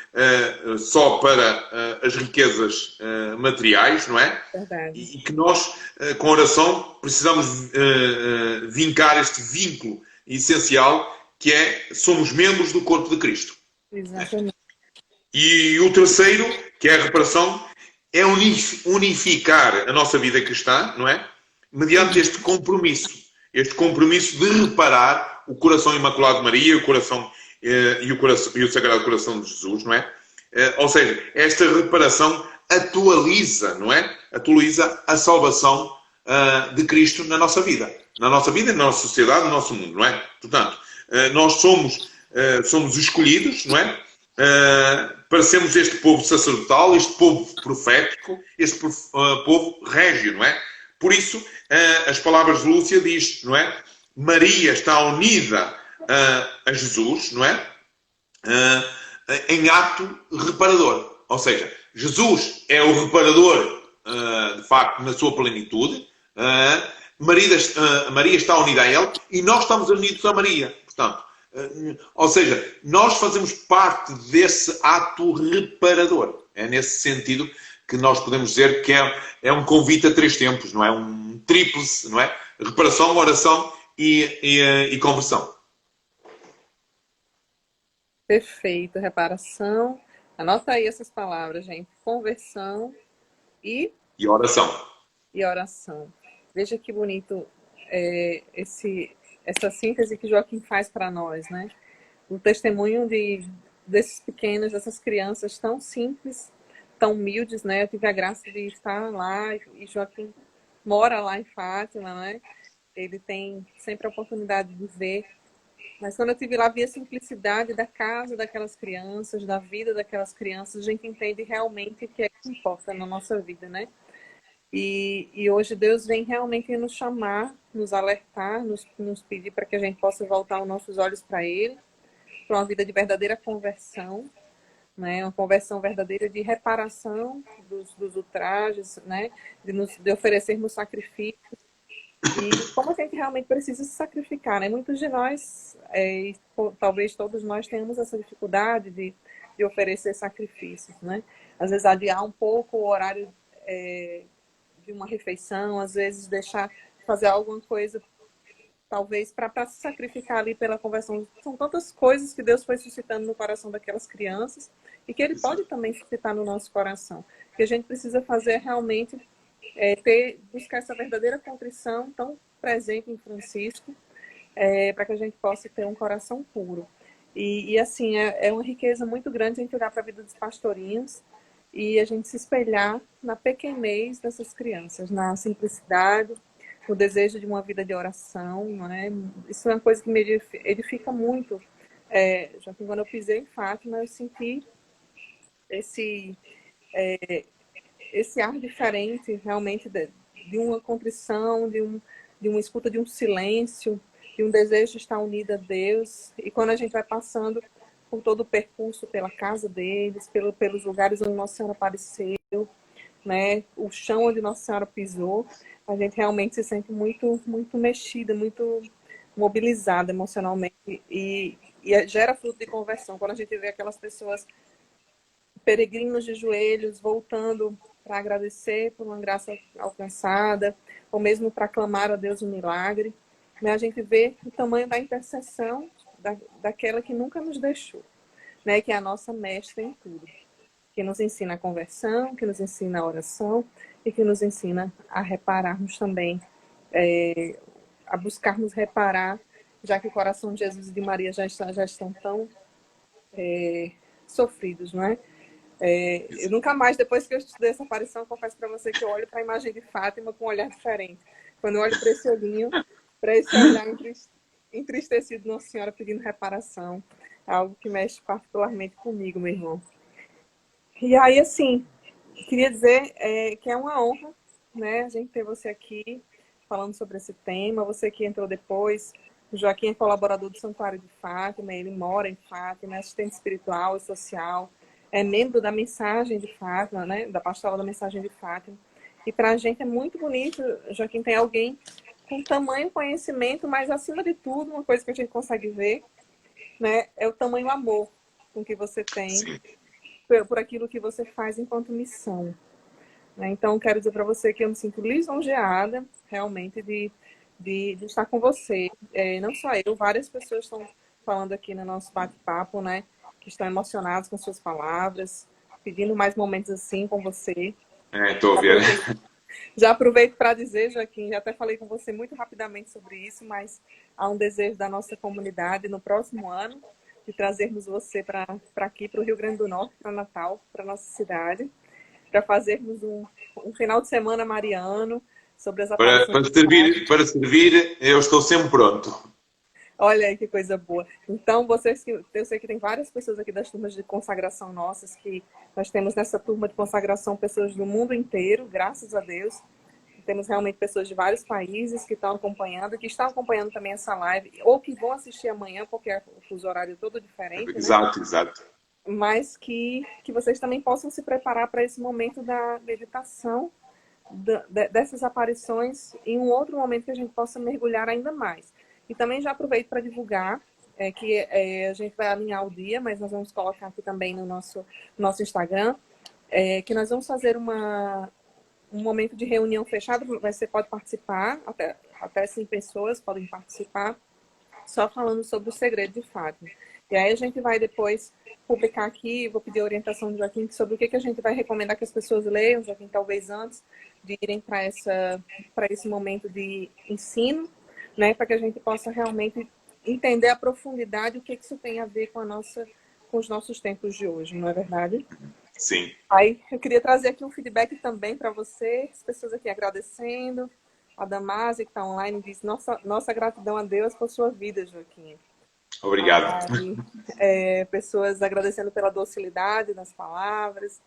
só para as riquezas materiais, não é? Verdade. E que nós, com a oração, precisamos vincar este vínculo essencial que é somos membros do corpo de Cristo. Exatamente. E o terceiro, que é a reparação, é unificar a nossa vida cristã, não é? Mediante este compromisso de reparar o coração imaculado de Maria, o coração e o Sagrado Coração de Jesus, não é? Ou seja, esta reparação atualiza, não é? Atualiza a salvação de Cristo na nossa vida. Na nossa vida, na nossa sociedade, no nosso mundo, não é? Portanto, nós somos escolhidos, não é? Para sermos este povo sacerdotal, este povo profético, este povo régio, não é? Por isso, as palavras de Lúcia diz, não é? Maria está unida a Jesus, não é? Em ato reparador. Ou seja, Jesus é o reparador, de facto, na sua plenitude. Maria está unida a ele e nós estamos unidos a Maria. Portanto, ou seja, nós fazemos parte desse ato reparador. É nesse sentido que nós podemos dizer que é um convite a três tempos, não é? Um tríplice, não é? Reparação, oração e conversão. Perfeito, reparação. Anota aí essas palavras, gente. Conversão e, E oração. e oração. Veja que bonito essa síntese que Joaquim faz para nós, né? O testemunho desses pequenos, dessas crianças tão simples, tão humildes, né? Eu tive a graça de estar lá e Joaquim mora lá em Fátima, né? Ele tem sempre a oportunidade de ver. Mas quando eu estive lá, vi a simplicidade da casa daquelas crianças, da vida daquelas crianças, a gente entende realmente o que é que importa na nossa vida, né? E hoje Deus vem realmente nos chamar, nos alertar, nos pedir para que a gente possa voltar os nossos olhos para Ele, para uma vida de verdadeira conversão, né? Uma conversão verdadeira de reparação dos ultrajes, né? De oferecermos sacrifícios. E como a gente realmente precisa se sacrificar, né? Muitos de nós, talvez todos nós tenhamos essa dificuldade de oferecer sacrifícios, né? Às vezes adiar um pouco o horário de uma refeição, às vezes deixar de fazer alguma coisa, talvez para se sacrificar ali pela conversão. São tantas coisas que Deus foi suscitando no coração daquelas crianças e que Ele pode também suscitar no nosso coração. O que a gente precisa fazer é realmente buscar essa verdadeira contrição tão presente em Francisco, para que a gente possa ter um coração puro. E assim, é uma riqueza muito grande a gente olhar para a vida dos pastorinhos e a gente se espelhar na pequenez dessas crianças, na simplicidade, no desejo de uma vida de oração, não é? Isso é uma coisa que me edifica muito. Já que quando eu pisei em Fátima, eu senti esse ar diferente, realmente, de uma contrição, de uma escuta, de um silêncio, de um desejo de estar unido a Deus. E quando a gente vai passando por todo o percurso pela casa deles, pelos lugares onde Nossa Senhora apareceu, né? O chão onde Nossa Senhora pisou. A gente realmente se sente muito, muito mexida, muito mobilizada emocionalmente e gera fruto de conversão. Quando a gente vê aquelas pessoas peregrinos de joelhos voltando para agradecer por uma graça alcançada, ou mesmo para clamar a Deus um milagre, né? A gente vê o tamanho da intercessão daquela que nunca nos deixou, né? Que é a nossa mestra em tudo, que nos ensina a conversão, que nos ensina a oração e que nos ensina a repararmos também, a buscarmos reparar, já que o coração de Jesus e de Maria já estão tão sofridos, não é? Eu nunca mais, depois que eu estudei essa aparição, eu confesso para você que eu olho para a imagem de Fátima com um olhar diferente. Quando eu olho para esse olhinho, para esse olhar entristecido de Nossa Senhora pedindo reparação, é algo que mexe particularmente comigo, meu irmão. E aí, assim, queria dizer que é uma honra, né, a gente ter você aqui falando sobre esse tema. Você que entrou depois, o Joaquim é colaborador do Santuário de Fátima, ele mora em Fátima, é assistente espiritual e social, é membro da Mensagem de Fátima, né, da Pastoral da Mensagem de Fátima. E para a gente é muito bonito, Joaquim, tem alguém com tamanho conhecimento, mas acima de tudo, uma coisa que a gente consegue ver, né, é o tamanho amor com que você tem por aquilo que você faz enquanto missão. Então, quero dizer para você que eu me sinto lisonjeada, realmente, de estar com você. Não só eu, várias pessoas estão falando aqui no nosso bate-papo, né? Que estão emocionadas com suas palavras, pedindo mais momentos assim com você. Estou a ver. Já aproveito para dizer, Joaquim, já até falei com você muito rapidamente sobre isso, mas há um desejo da nossa comunidade no próximo ano de trazermos você para aqui, para o Rio Grande do Norte, para Natal, para nossa cidade, para fazermos um final de semana mariano sobre as aparições. Para servir, eu estou sempre pronto. Olha aí que coisa boa. Então, eu sei que tem várias pessoas aqui das turmas de consagração nossas, que nós temos nessa turma de consagração pessoas do mundo inteiro, graças a Deus. Temos realmente pessoas de vários países que estão acompanhando, que estão acompanhando também essa live, ou que vão assistir amanhã, porque o fuso horário é todo diferente, Exato, né? exato. Mas que vocês também possam se preparar para esse momento da meditação, dessas aparições, em um outro momento que a gente possa mergulhar ainda mais. E também já aproveito para divulgar que a gente vai alinhar o dia, mas nós vamos colocar aqui também no nosso Instagram, que nós vamos fazer um momento de reunião fechado. Você pode participar, até 5 pessoas podem participar, só falando sobre o segredo de Fátima. E aí a gente vai depois publicar aqui, vou pedir a orientação do Joaquim sobre o que a gente vai recomendar que as pessoas leiam, Joaquim, talvez antes de irem para esse momento de ensino, né, para que a gente possa realmente entender a profundidade, o que isso tem a ver com os nossos tempos de hoje, não é verdade? Sim. Aí eu queria trazer aqui um feedback também para você, as pessoas aqui agradecendo. A Damase, que está online, diz: nossa gratidão a Deus por sua vida, Joaquim. Obrigado. Aí, pessoas agradecendo pela docilidade nas palavras.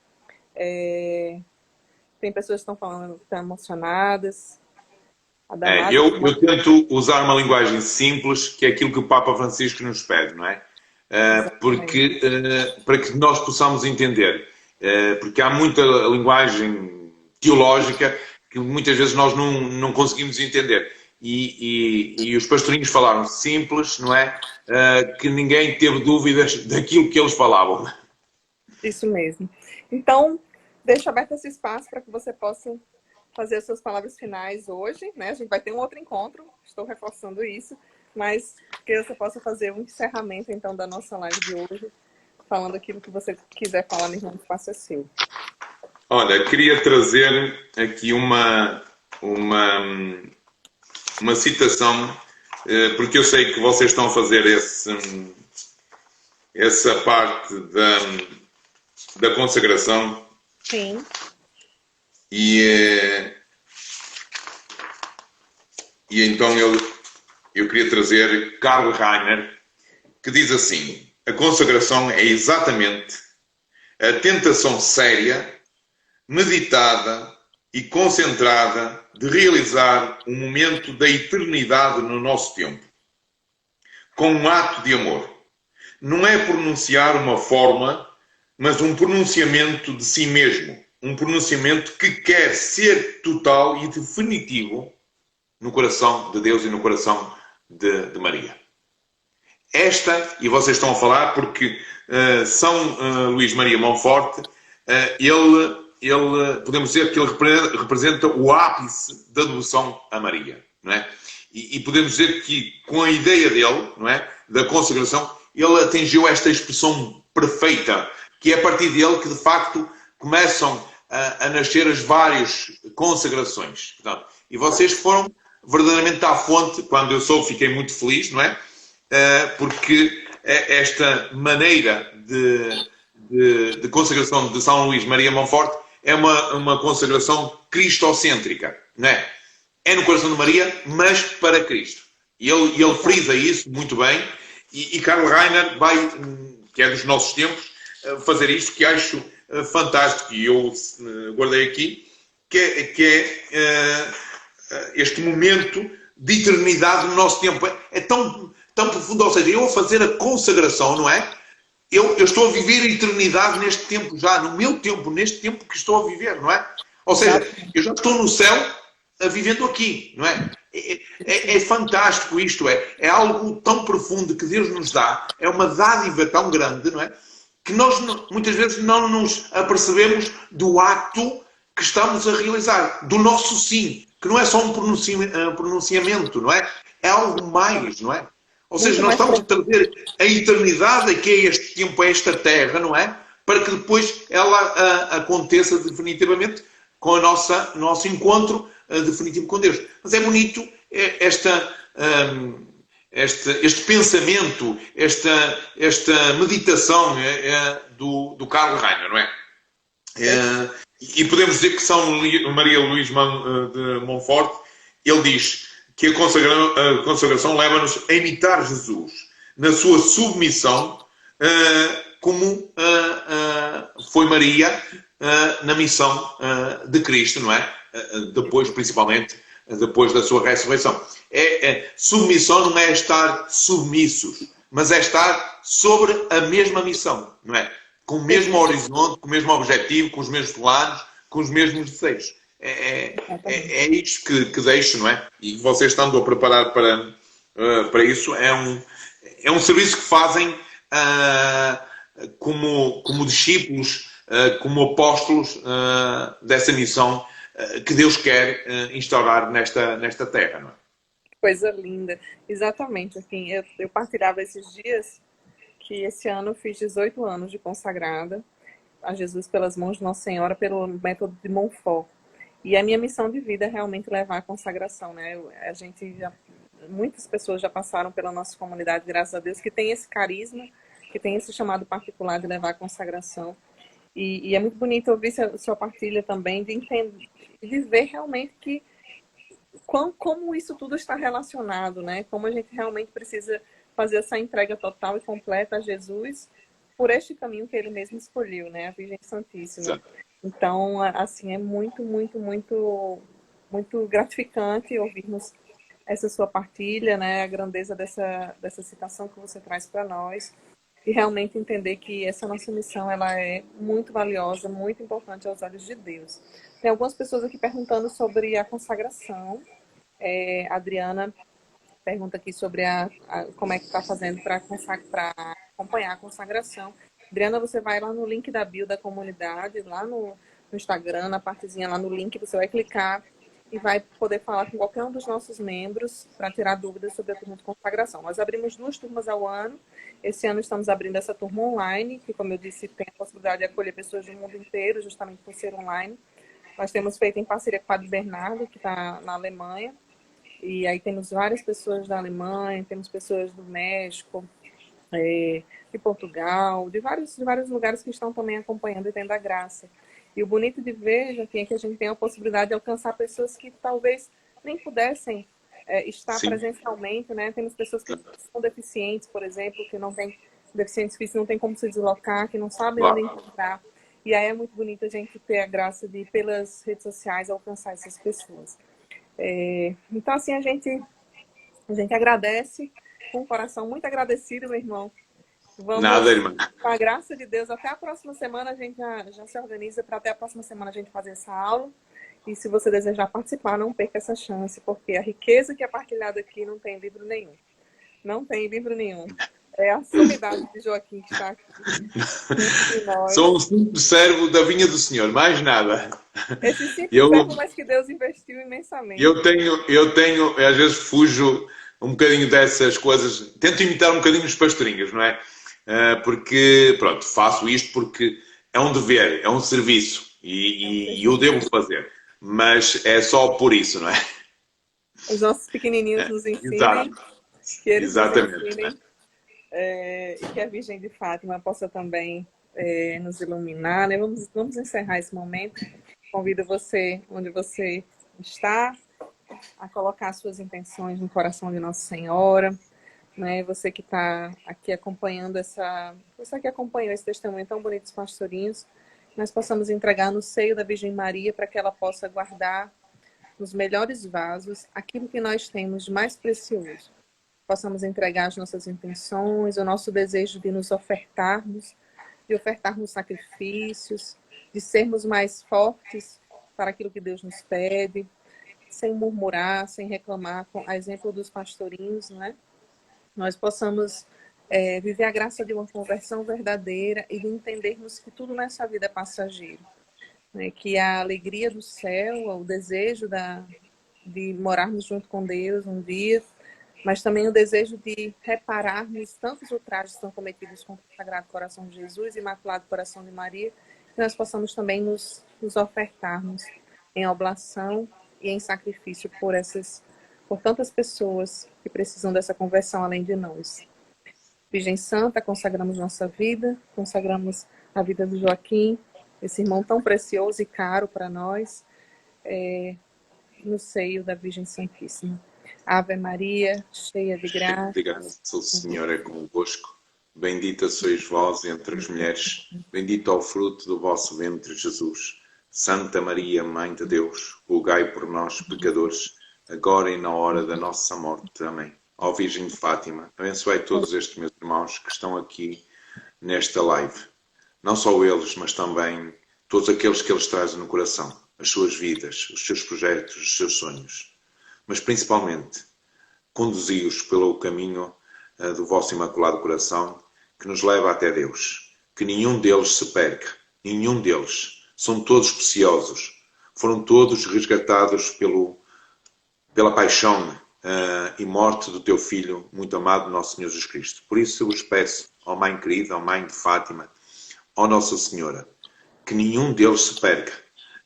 Tem pessoas que estão falando que estão emocionadas. Eu tento usar uma linguagem simples, que é aquilo que o Papa Francisco nos pede, não é? Porque para que nós possamos entender. Porque há muita linguagem teológica que muitas vezes nós não conseguimos entender. E os pastorinhos falaram simples, não é? Que ninguém teve dúvidas daquilo que eles falavam. Isso mesmo. Então, deixo aberto esse espaço para que você possa fazer as suas palavras finais hoje, né? A gente vai ter um outro encontro, estou reforçando isso, mas que você possa fazer um encerramento, então, da nossa live de hoje, falando aquilo que você quiser falar, meu irmão, o espaço é seu. Olha, queria trazer aqui uma citação, porque eu sei que vocês estão a fazer essa parte da consagração. Sim. E então eu queria trazer Karl Rahner, que diz assim: a consagração é exatamente a tentação séria, meditada e concentrada de realizar um momento da eternidade no nosso tempo, com um ato de amor, não é pronunciar uma forma, mas um pronunciamento de si mesmo. Um pronunciamento que quer ser total e definitivo no coração de Deus e no coração de Maria. Esta, e vocês estão a falar porque São Luís Maria Monforte, podemos dizer que ele representa o ápice da devoção a Maria, não é? E podemos dizer que com a ideia dele, não é, da consagração, ele atingiu esta expressão perfeita, que é a partir dele que de facto começam a nascer as várias consagrações. Portanto, e vocês foram verdadeiramente à fonte. Quando eu soube, fiquei muito feliz, não é? Porque esta maneira de consagração de São Luís Maria Monforte é uma consagração cristocêntrica, não é? É no coração de Maria, mas para Cristo. E ele frisa isso muito bem. E Karl Rahner vai, que é dos nossos tempos, fazer isto que acho fantástico. E eu guardei aqui, que é este momento de eternidade no nosso tempo. É tão profundo. Ou seja, eu a fazer a consagração, não é? Eu estou a viver a eternidade neste tempo já, no meu tempo, neste tempo que estou a viver, não é? Ou seja, eu já estou no céu vivendo aqui, não é? É fantástico isto, é algo tão profundo que Deus nos dá, é uma dádiva tão grande, não é? Que nós muitas vezes não nos apercebemos do ato que estamos a realizar, do nosso sim, que não é só um pronunciamento, não é? É algo mais, não é? Ou seja, nós estamos a trazer a eternidade que é este tempo, é esta terra, não é? Para que depois ela aconteça definitivamente com o nosso encontro definitivo com Deus. Mas é bonito este pensamento, esta meditação do Karl Rahner, não é? E podemos dizer que São Maria Luís de Monforte, ele diz que a consagração leva-nos a imitar Jesus na sua submissão, como foi Maria na missão de Cristo, não é? Depois, principalmente, depois da sua ressurreição. Submissão não é estar submissos, mas é estar sobre a mesma missão, não é? Com o mesmo horizonte, com o mesmo objetivo, com os mesmos planos, com os mesmos desejos. É isto que deixo, não é? E vocês estando a preparar para isso, é um serviço que fazem como discípulos, como apóstolos dessa missão que Deus quer instaurar nesta terra, não é? Coisa linda. Exatamente. Assim, eu partilhava esses dias que esse ano eu fiz 18 anos de consagrada a Jesus pelas mãos de Nossa Senhora, pelo método de Montfort. E a minha missão de vida é realmente levar a consagração, né? Muitas pessoas já passaram pela nossa comunidade, graças a Deus, que tem esse carisma, que tem esse chamado particular de levar a consagração. E é muito bonito ouvir sua partilha também, de entender, de ver realmente que como isso tudo está relacionado, né? Como a gente realmente precisa fazer essa entrega total e completa a Jesus por este caminho que ele mesmo escolheu, né? A Virgem Santíssima. Exato. Então, assim, é muito, muito, muito, muito gratificante ouvirmos essa sua partilha, né? A grandeza dessa citação que você traz para nós. E realmente entender que essa nossa missão ela é muito valiosa, muito importante aos olhos de Deus. Tem algumas pessoas aqui perguntando sobre a consagração. A Adriana pergunta aqui sobre como é que está fazendo para acompanhar a consagração. Adriana, você vai lá no link da bio da comunidade, lá no Instagram, na partezinha lá no link, você vai clicar e vai poder falar com qualquer um dos nossos membros para tirar dúvidas sobre a turma de consagração. Nós abrimos 2 turmas ao ano. Esse ano estamos abrindo essa turma online, que, como eu disse, tem a possibilidade de acolher pessoas do mundo inteiro, justamente por ser online. Nós temos feito em parceria com a Padre Bernardo, que está na Alemanha. E aí temos várias pessoas da Alemanha, temos pessoas do México, de Portugal, de vários lugares que estão também acompanhando e tendo a graça. E o bonito de ver, Joaquim, é que a gente tem a possibilidade de alcançar pessoas que talvez nem pudessem estar Sim. presencialmente, né? Temos pessoas que são deficientes, por exemplo, que não têm deficientes físicos, não tem como se deslocar, que não sabem onde encontrar. E aí é muito bonito a gente ter a graça de, pelas redes sociais, alcançar essas pessoas. Então, assim, a gente agradece com o coração muito agradecido, meu irmão, Nada, Vamos, irmã. com a graça de Deus, até a próxima semana a gente já se organiza para até a próxima semana a gente fazer essa aula. E se você desejar participar, não perca essa chance, porque a riqueza que é partilhada aqui não tem livro nenhum. Não tem livro nenhum. É a sumidade de Joaquim que está aqui entre Sou um nós. simples servo da vinha do Senhor, mais nada. Esse simples Eu, servo, mas que Deus investiu imensamente. às vezes fujo um bocadinho dessas coisas, tento imitar um bocadinho os pastorinhos, não é? Porque, pronto, faço isto porque é um dever, é um serviço e eu devo fazer. Mas é só por isso, não é? Os nossos pequenininhos nos ensinem, Exato, que eles nos exatamente. ensinem, e que a Virgem de Fátima possa também nos iluminar, né? Vamos encerrar esse momento. Convido você, onde você está, a colocar suas intenções no coração de Nossa Senhora, né? Você que está aqui acompanhando você que acompanhou esse testemunho tão bonito dos pastorinhos, nós possamos entregar no seio da Virgem Maria para que ela possa guardar nos melhores vasos aquilo que nós temos de mais precioso. Possamos entregar as nossas intenções, o nosso desejo de nos ofertarmos, de ofertarmos sacrifícios, de sermos mais fortes para aquilo que Deus nos pede, sem murmurar, sem reclamar, a exemplo dos pastorinhos, não é? Nós possamos viver a graça de uma conversão verdadeira e de entendermos que tudo nessa vida é passageiro, né? Que a alegria do céu, o desejo de morarmos junto com Deus um dia, mas também o desejo de repararmos tantos ultrajes que são cometidos contra o Sagrado Coração de Jesus e Imaculado Coração de Maria, que nós possamos também nos ofertarmos em oblação e em sacrifício por tantas pessoas que precisam dessa conversão além de nós. Virgem Santa, consagramos nossa vida, consagramos a vida do Joaquim, esse irmão tão precioso e caro para nós, no seio da Virgem Santíssima. Ave Maria, cheia de graça. De graça, o Senhor é convosco. Bendita sois vós entre as mulheres. Bendito é o fruto do vosso ventre, Jesus. Santa Maria, Mãe de Deus, rogai por nós, pecadores, agora e na hora da nossa morte. Amém. Ó Virgem de Fátima, abençoai todos estes meus irmãos que estão aqui nesta live. Não só eles, mas também todos aqueles que eles trazem no coração. As suas vidas, os seus projetos, os seus sonhos. Mas principalmente, conduzi-os pelo caminho do vosso Imaculado Coração, que nos leva até Deus. Que nenhum deles se perca. Nenhum deles. São todos preciosos. Foram todos resgatados pela paixão e morte do teu Filho, muito amado, nosso Senhor Jesus Cristo. Por isso eu vos peço, ó Mãe querida, ó Mãe de Fátima, ó Nossa Senhora, que nenhum deles se perca.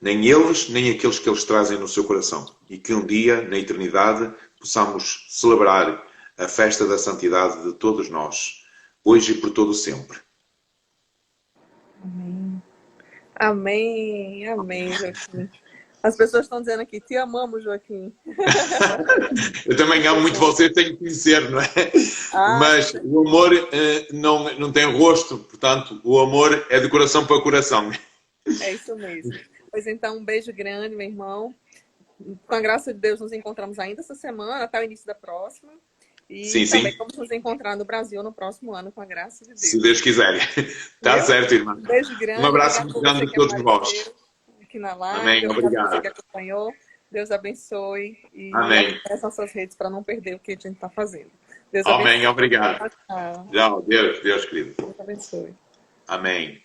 Nem eles, nem aqueles que eles trazem no seu coração. E que um dia, na eternidade, possamos celebrar a festa da santidade de todos nós, hoje e por todo sempre. Amém. Amém, amém, Joaquim. As pessoas estão dizendo aqui, te amamos, Joaquim. Eu também amo muito vocês, tenho que conhecer, não é? Mas o amor não tem rosto, portanto, o amor é de coração para coração. É isso mesmo. Pois então, um beijo grande, meu irmão. Com a graça de Deus, nos encontramos ainda essa semana, até o início da próxima. E sim, também sim. vamos nos encontrar no Brasil no próximo ano, com a graça de Deus. Se Deus quiser. Está certo, irmã. Um beijo grande. Um abraço muito grande a todos vós. Aqui na live. Amém, obrigado. Você que acompanhou. Deus abençoe. E amém. acesse nossas redes para não perder o que a gente está fazendo. Deus amém, abençoe. obrigado. Tchau. Deus, querido. Deus abençoe. Amém.